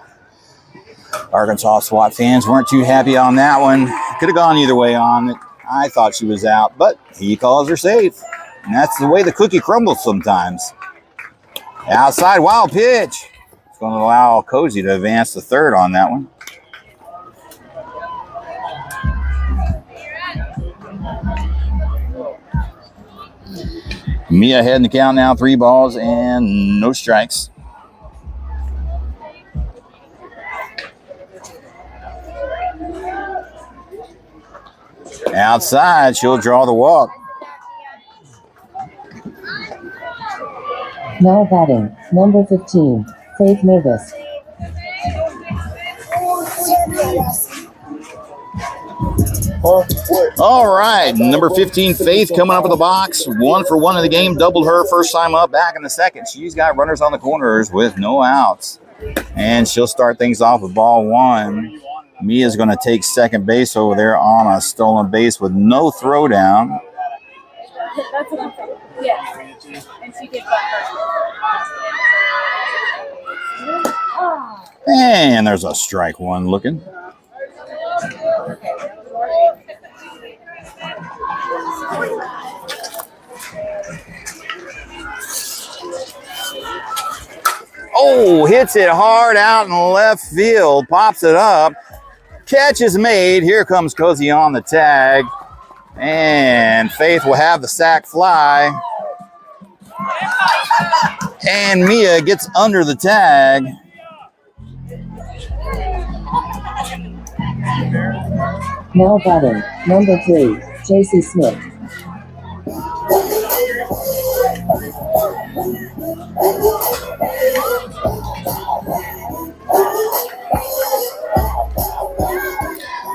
Arkansas SWAT fans weren't too happy on that one. Could have gone either way on it. I thought she was out, but he calls her safe. And that's the way the cookie crumbles sometimes. Outside, wild pitch. It's going to allow Cozy to advance to third on that one. Mia heading the count now, 3 balls and no strikes. Outside, she'll draw the walk. Now batting, number 15, Faith Mavis. All right, number 15, Faith, coming up in the box. 1 for 1 in the game, doubled her first time up, back in the second. She's got runners on the corners with no outs. And she'll start things off with ball 1. Mia's going to take second base over there on a stolen base with no throwdown. That's what I'm saying. Yes. And she did that. And there's a strike 1 looking. Oh, hits it hard out in left field. Pops it up. Catch is made. Here comes Cozy on the tag. And Faith will have the sac fly. And Mia gets under the tag. Now batting, number 3, JC Smith.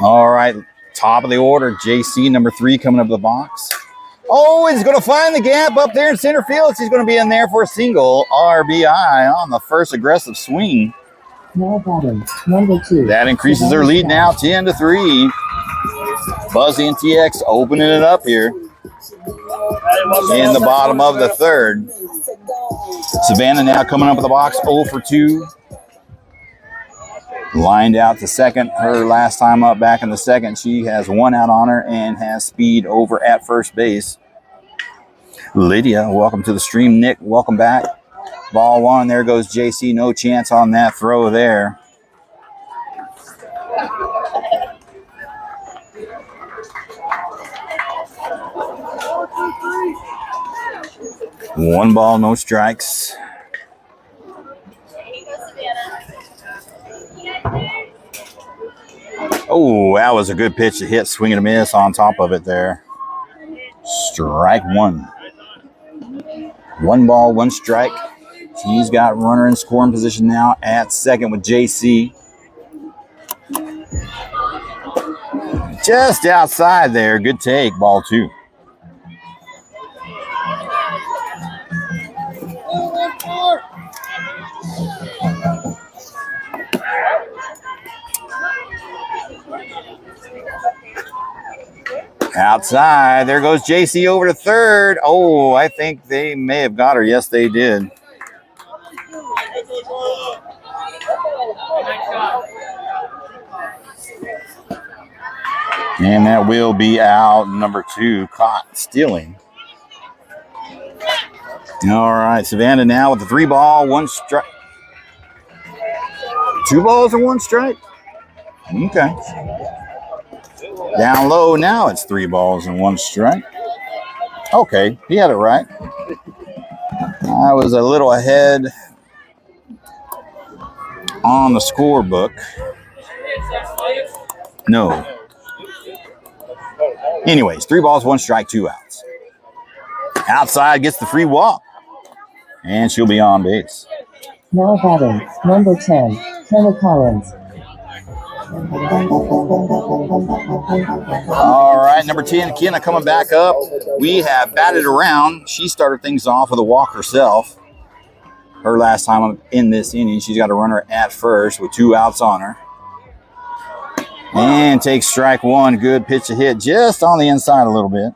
All right, top of the order, JC, number 3, coming up the box. Oh, he's going to find the gap up there in center field. He's going to be in there for a single RBI on the first aggressive swing. Now batting, number 2. That increases their lead now 10-3. Buzzy NTX opening it up here in the bottom of the third. Savannah now coming up with the box, 0 for 2. Lined out to second. Her last time up back in the second. She has 1 out on her and has speed over at first base. Lydia, welcome to the stream. Nick, welcome back. Ball 1. There goes JC. No chance on that throw there. One ball, no strikes. Oh, that was a good pitch to hit. Swing and a miss on top of it there. Strike 1. 1 ball, 1 strike. She's got runner in scoring position now at second with JC. Just outside there. Good take. Ball 2. Outside. There goes JC over to third. Oh, I think they may have got her. Yes, they did. And that will be out. Number 2, caught stealing. All right, Savannah now with the 3 ball, 1 strike. 2 balls and 1 strike? Okay. Down low now, it's 3 balls and 1 strike. Okay, he had it right. I was a little ahead on the scorebook. No. Anyways, 3 balls, 1 strike, 2 outs. Outside gets the free walk. And she'll be on base. Now batting, number 10, Kenna Collins. All right, number 10, Kenna coming back up. We have batted around. She started things off with a walk herself. Her last time in this inning, she's got a runner at first with 2 outs on her. And takes strike one. Good pitch to hit just on the inside a little bit.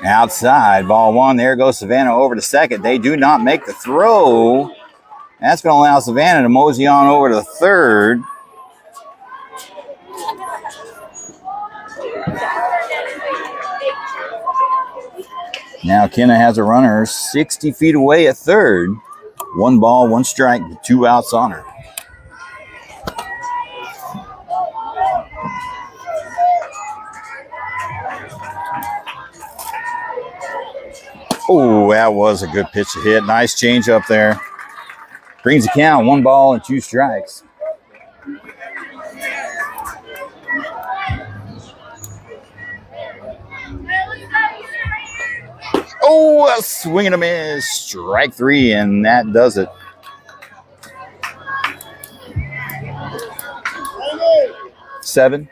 Outside, ball one. There goes Savannah over to second. They do not make the throw. That's going to allow Savannah to mosey on over to third. Now Kenna has a runner 60 feet away at third. 1 ball, 1 strike, 2 outs on her. Oh, that was a good pitch to hit. Nice change up there. Brings the count, 1 ball and 2 strikes. Oh, a swing and a miss. Strike 3, and that does it. Seven.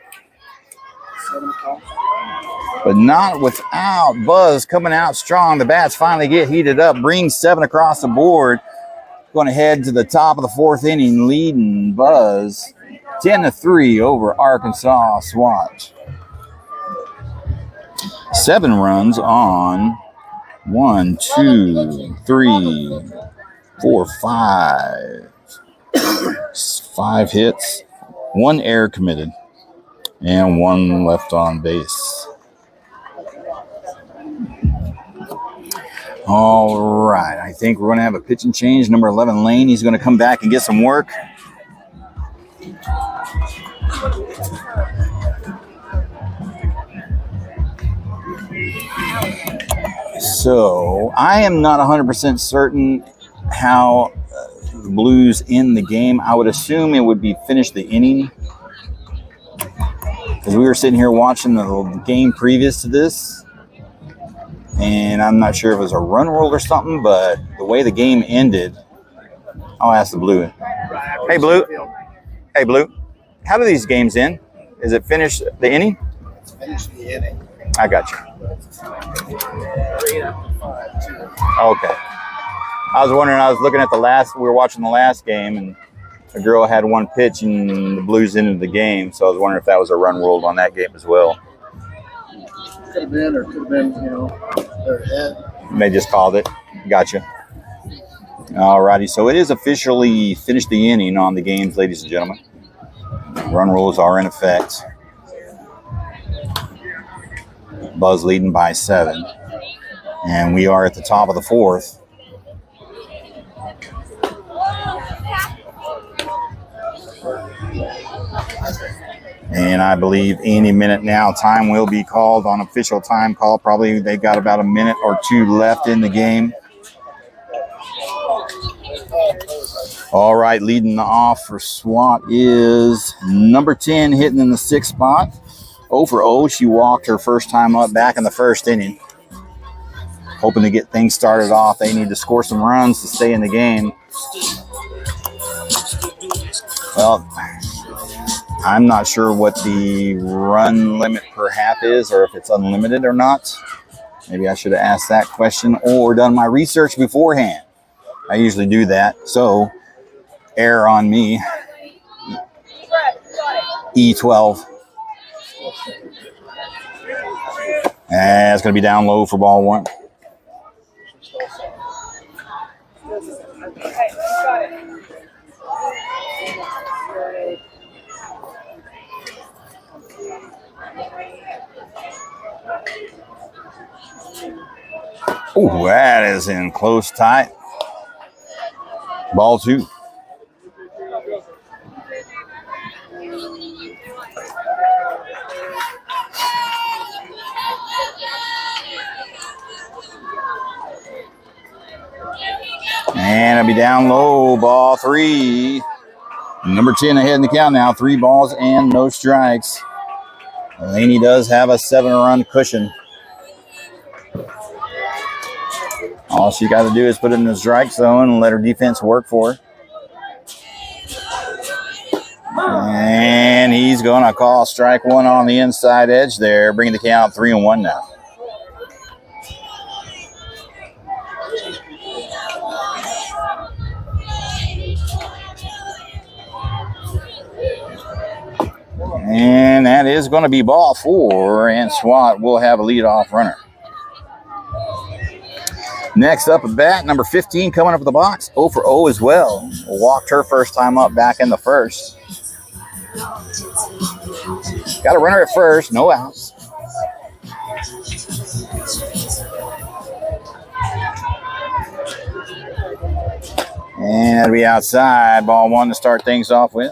But not without Buzz coming out strong. The bats finally get heated up. Brings 7 across the board. Going to head to the top of the 4th inning, leading Buzz 10-3 over Arkansas Swat. 7 runs on 1, 2, 3, 4, 5. 5 hits, 1 error committed, and 1 left on base. All right, I think we're going to have a pitch and change. Number 11, Lane, he's going to come back and get some work. So I am not 100% certain how the Blues end the game. I would assume it would be finish the inning, because we were sitting here watching the game previous to this. And I'm not sure if it was a run rule or something, but the way the game ended, I'll ask the Blue. Hey, Blue. Hey, Blue. How do these games end? Is it finish the inning? It's finish the inning. I got you. 3-5-2. Okay. I was wondering, I was looking at we were watching the last game, and a girl had 1 pitch, and the Blues ended the game. So I was wondering if that was a run rule on that game as well. Could have been, or could have been, their head. They just called it. Gotcha. All righty. So it is officially finished the inning on the games, ladies and gentlemen. Run rules are in effect. Buzz leading by 7. And we are at the top of the 4th. And I believe any minute now, time will be called on official time call. Probably they got about a minute or 2 left in the game. All right, leading off for SWAT is number 10, hitting in the 6th spot. 0 for 0. She walked her first time up back in the 1st inning. Hoping to get things started off. They need to score some runs to stay in the game. Well, I'm not sure what the run limit per half is, or if it's unlimited or not. Maybe I should have asked that question or done my research beforehand. I usually do that, so error on me. E12. And it's going to be down low for ball 1. Oh, that is in close tight. Ball 2. And it'll be down low, ball 3. Number 10 ahead in the count now. 3 balls and no strikes. Laney does have a 7-run cushion. All she got to do is put it in the strike zone and let her defense work for her. And he's going to call strike one on the inside edge there, bringing the count 3-1 now. And that is going to be ball 4, and Swat will have a leadoff runner. Next up at bat, number 15 coming up with the box, 0 for 0 as well. Walked her first time up back in the first. Got a runner at first, no outs. And that'll be outside, ball 1 to start things off with.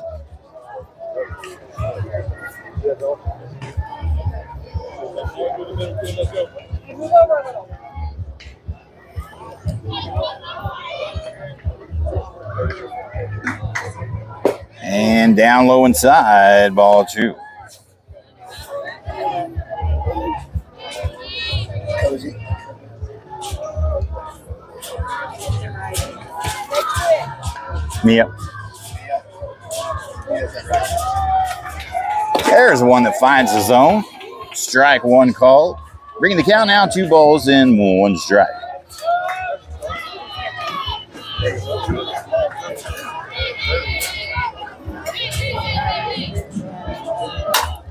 And down low inside, ball 2. Yep. There's one that finds the zone. Strike 1 called. Bringing the count now 2 balls and 1 strike.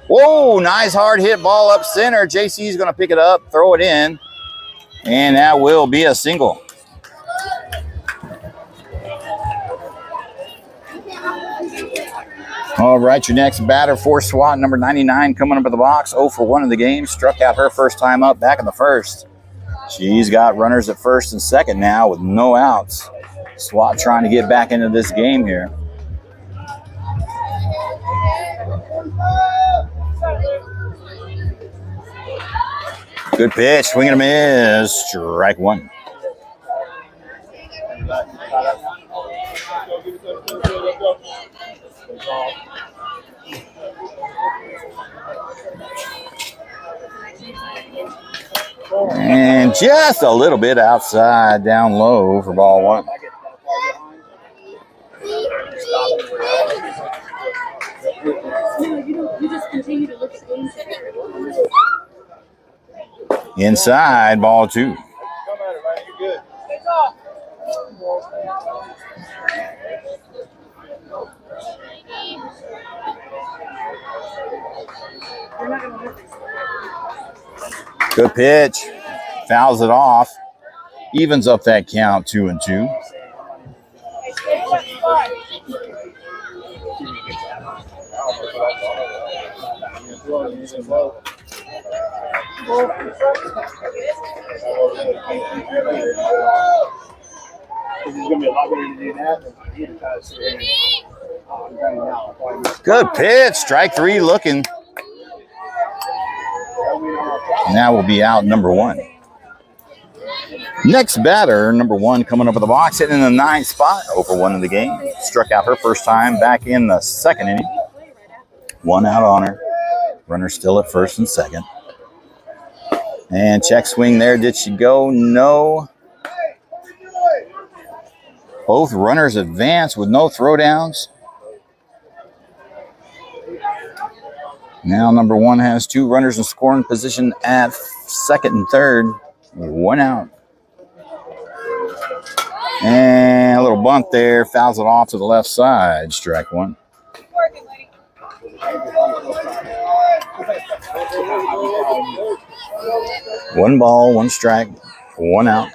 Whoa, nice hard hit ball up center. JC's going to pick it up, throw it in, and that will be a single. All right, your next batter for Swat, number 99, coming up in the box, 0 for 1 in the game. Struck out her first time up back in the first. She's got runners at first and second now with no outs. Swat trying to get back into this game here. Good pitch, swing and a miss, strike 1. And just a little bit outside, down low for ball 1. You just continue to look at things. Inside, ball 2. Good pitch. Fouls it off. Evens up that count 2-2. Good pitch. Strike 3 looking. Now will be out number 1. Next batter, number 1, coming up with the box, hitting in the 9th spot, 0 for 1 in the game. Struck out her first time back in the second inning. 1 out on her. Runner still at first and second. And check swing there. Did she go? No. Both runners advance with no throwdowns. Now number 1 has 2 runners in scoring position at second and third. 1 out. And a little bunt there. Fouls it off to the left side. Strike 1. 1 ball, 1 strike, 1 out.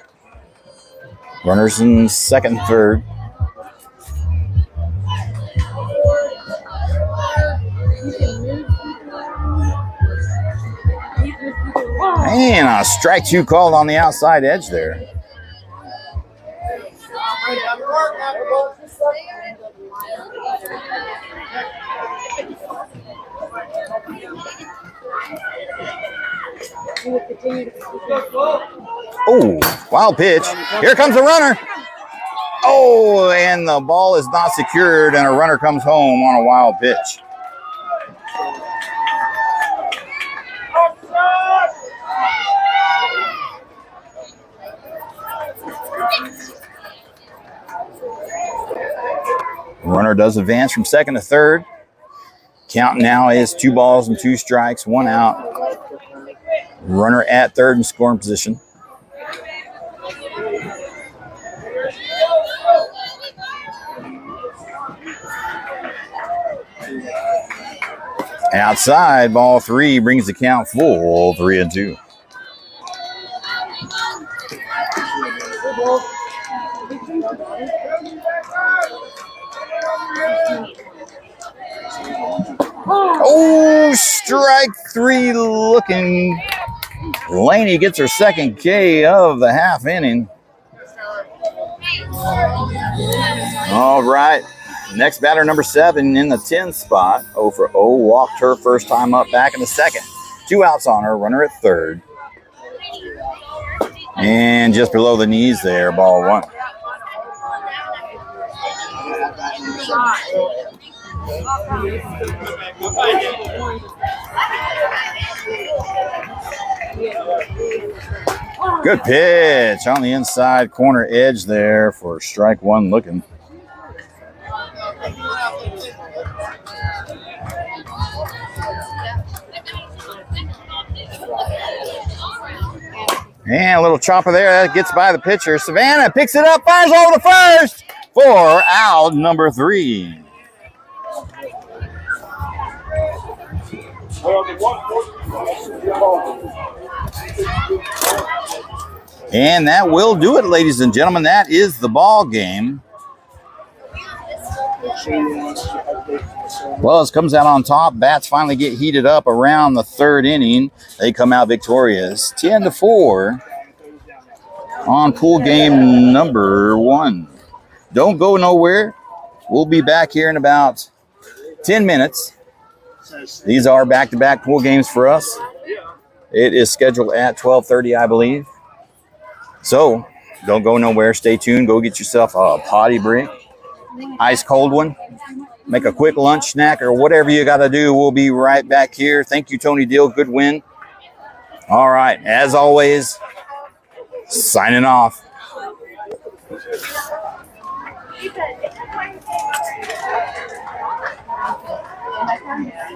Runners in second and third. And a strike 2 called on the outside edge there. Oh, wild pitch. Here comes the runner. Oh, and the ball is not secured, and a runner comes home on a wild pitch. Runner does advance from second to third. Count now is 2 balls and 2 strikes, 1 out. Runner at third in scoring position. Outside, ball 3 brings the count full, 3-2. Oh, strike 3 looking. Laney gets her second K of the half inning. All right. Next batter, number 7 in the 10 spot. 0 for 0. Walked her first time up back in the second. 2 outs on her. Runner at third. And just below the knees there, ball 1. Good pitch on the inside corner edge there for strike 1 looking. And a little chopper there. That gets by the pitcher. Savannah picks it up, fires over to first for out number 3. And that will do it, ladies and gentlemen. That is the ball game. Wells comes out on top. Bats finally get heated up around the 3rd inning. They come out victorious, 10-4 on pool game number 1. Don't go nowhere. We'll be back here in about 10 minutes. These are back-to-back pool games for us. It is scheduled at 12:30, I believe. So don't go nowhere. Stay tuned. Go get yourself a potty break, ice cold one. Make a quick lunch snack or whatever you got to do. We'll be right back here. Thank you, Tony Deal. Good win. All right. As always, signing off.